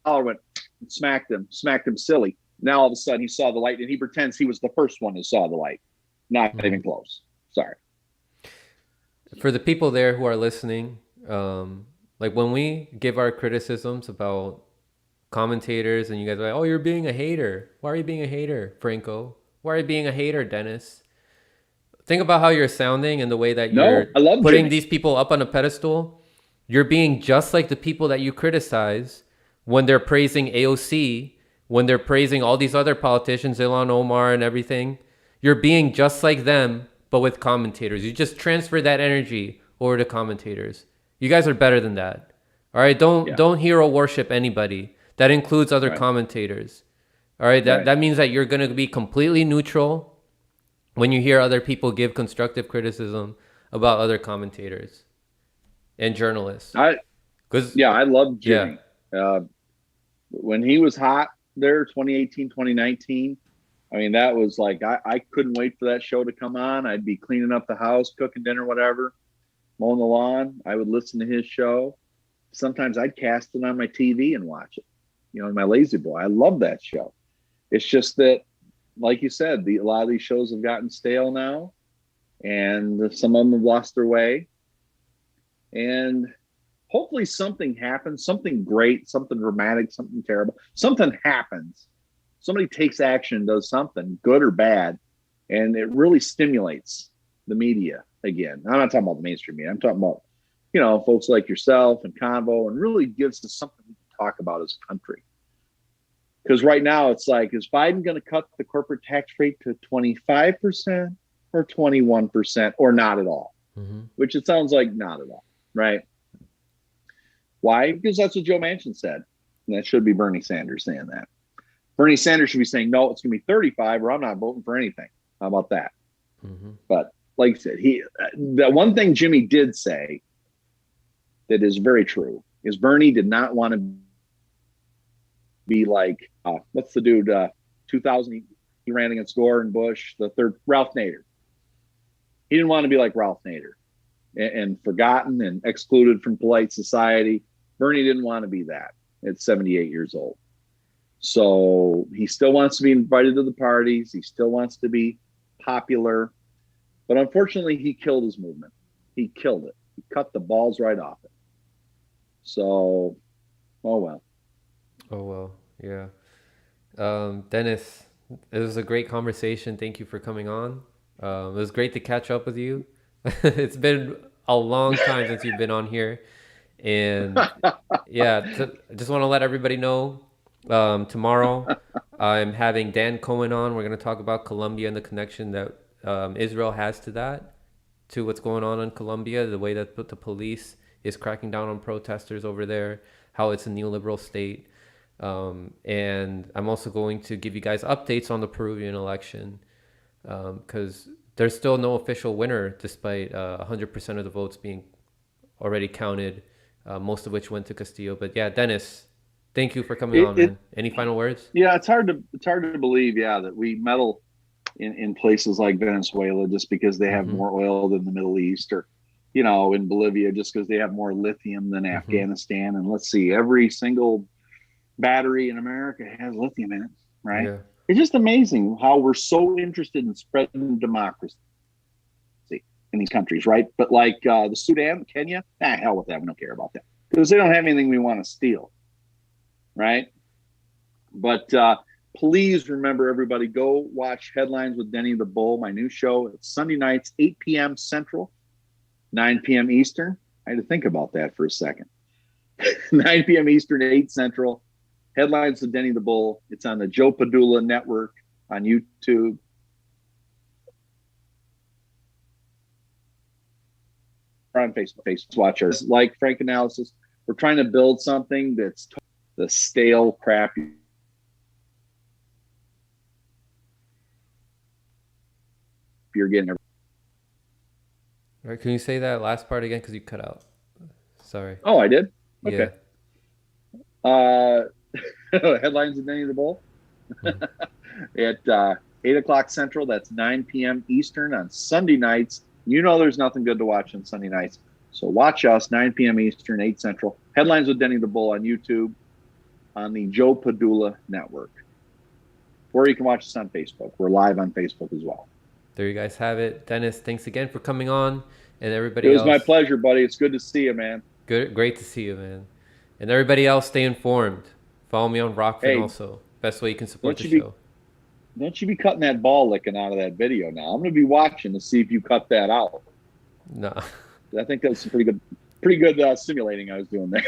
went and smacked him silly, now all of a sudden he saw the light, and he pretends he was the first one who saw the light. Not even close. Sorry. For the people there who are listening, like when we give our criticisms about commentators and you guys are like, oh, you're being a hater. Why are you being a hater, Franco? Why are you being a hater, Dennis? Think about how you're sounding and the way that you're putting these people up on a pedestal. You're being just like the people that you criticize when they're praising AOC, when they're praising all these other politicians, Ilhan Omar and everything. You're being just like them, but with commentators. You just transfer that energy over to commentators. You guys are better than that. All right, don't hero worship anybody. That includes other commentators. All right, that means that you're going to be completely neutral when you hear other people give constructive criticism about other commentators and journalists. I love Jimmy. Yeah. When he was hot there, 2018, 2019, I mean, that was like, I couldn't wait for that show to come on. I'd be cleaning up the house, cooking dinner, whatever, mowing the lawn. I would listen to his show. Sometimes I'd cast it on my TV and watch it, in my lazy boy. I love that show. It's just that, like you said, a lot of these shows have gotten stale now, and some of them have lost their way. And hopefully something happens, something great, something dramatic, something terrible, something happens. Somebody takes action, does something good or bad, and it really stimulates the media again. I'm not talking about the mainstream media. I'm talking about folks like yourself and Convo, and really gives us something we can talk about as a country. Because right now it's like, is Biden going to cut the corporate tax rate to 25% or 21% or not at all? Mm-hmm. Which it sounds like not at all, right? Why? Because that's what Joe Manchin said. And that should be Bernie Sanders saying that. Bernie Sanders should be saying, no, it's going to be 35 or I'm not voting for anything. How about that? Mm-hmm. But like I said, the one thing Jimmy did say that is very true is Bernie did not want to be like, what's the dude, 2000, he ran against Gore and Bush, the third, Ralph Nader. He didn't want to be like Ralph Nader and forgotten and excluded from polite society. Bernie didn't want to be that at 78 years old. So he still wants to be invited to the parties. He still wants to be popular. But unfortunately, he killed his movement. He killed it. He cut the balls right off it. So, oh well. Oh, well, yeah. Dennis, it was a great conversation. Thank you for coming on. It was great to catch up with you. It's been a long time since you've been on here. And yeah, I just want to let everybody know, tomorrow I'm having Dan Cohen on. We're going to talk about Colombia and the connection that Israel has to that, to what's going on in Colombia, the way that the police is cracking down on protesters over there, how it's a neoliberal state. And I'm also going to give you guys updates on the Peruvian election, because there's still no official winner, despite 100% of the votes being already counted, most of which went to Castillo. But yeah, Dennis, thank you for coming on, man. Any final words? Yeah, it's hard to believe, that we meddle in places like Venezuela just because they have more oil than the Middle East, or in Bolivia just because they have more lithium than Afghanistan. And let's see, every single battery in America has lithium in it, right? Yeah. It's just amazing how we're so interested in spreading democracy in these countries, right? But like the Sudan, Kenya, hell with that. We don't care about that because they don't have anything we want to steal, right? But please remember, everybody, go watch Headlines with Denny the Bull, my new show. It's Sunday nights, 8 p.m. Central, 9 p.m. Eastern. I had to think about that for a second. 9 p.m. Eastern, 8 Central. Headlines with Denny the Bull. It's on the Joe Padula Network on YouTube. Or on Facebook. Watch us. Like Frank Analysis. We're trying to build something that's the stale crap you're getting. All right, can you say that last part again? Because you cut out. Sorry. Oh, I did? Okay. Yeah. Headlines with Denny the Bull. At 8 o'clock Central, that's 9 p.m. Eastern on Sunday nights. There's nothing good to watch on Sunday nights. So watch us, 9 p.m. Eastern, 8 Central. Headlines with Denny the Bull on YouTube, on the Joe Padula Network. Or you can watch us on Facebook. We're live on Facebook as well. There you guys have it. Dennis, thanks again for coming on. And everybody else. It was my pleasure, buddy. It's good to see you, man. Great to see you, man. And everybody else, stay informed. Follow me on Rockfin also. Best way you can support the show. Don't you be cutting that ball licking out of that video now. I'm going to be watching to see if you cut that out. No. I think that's some pretty good simulating I was doing there.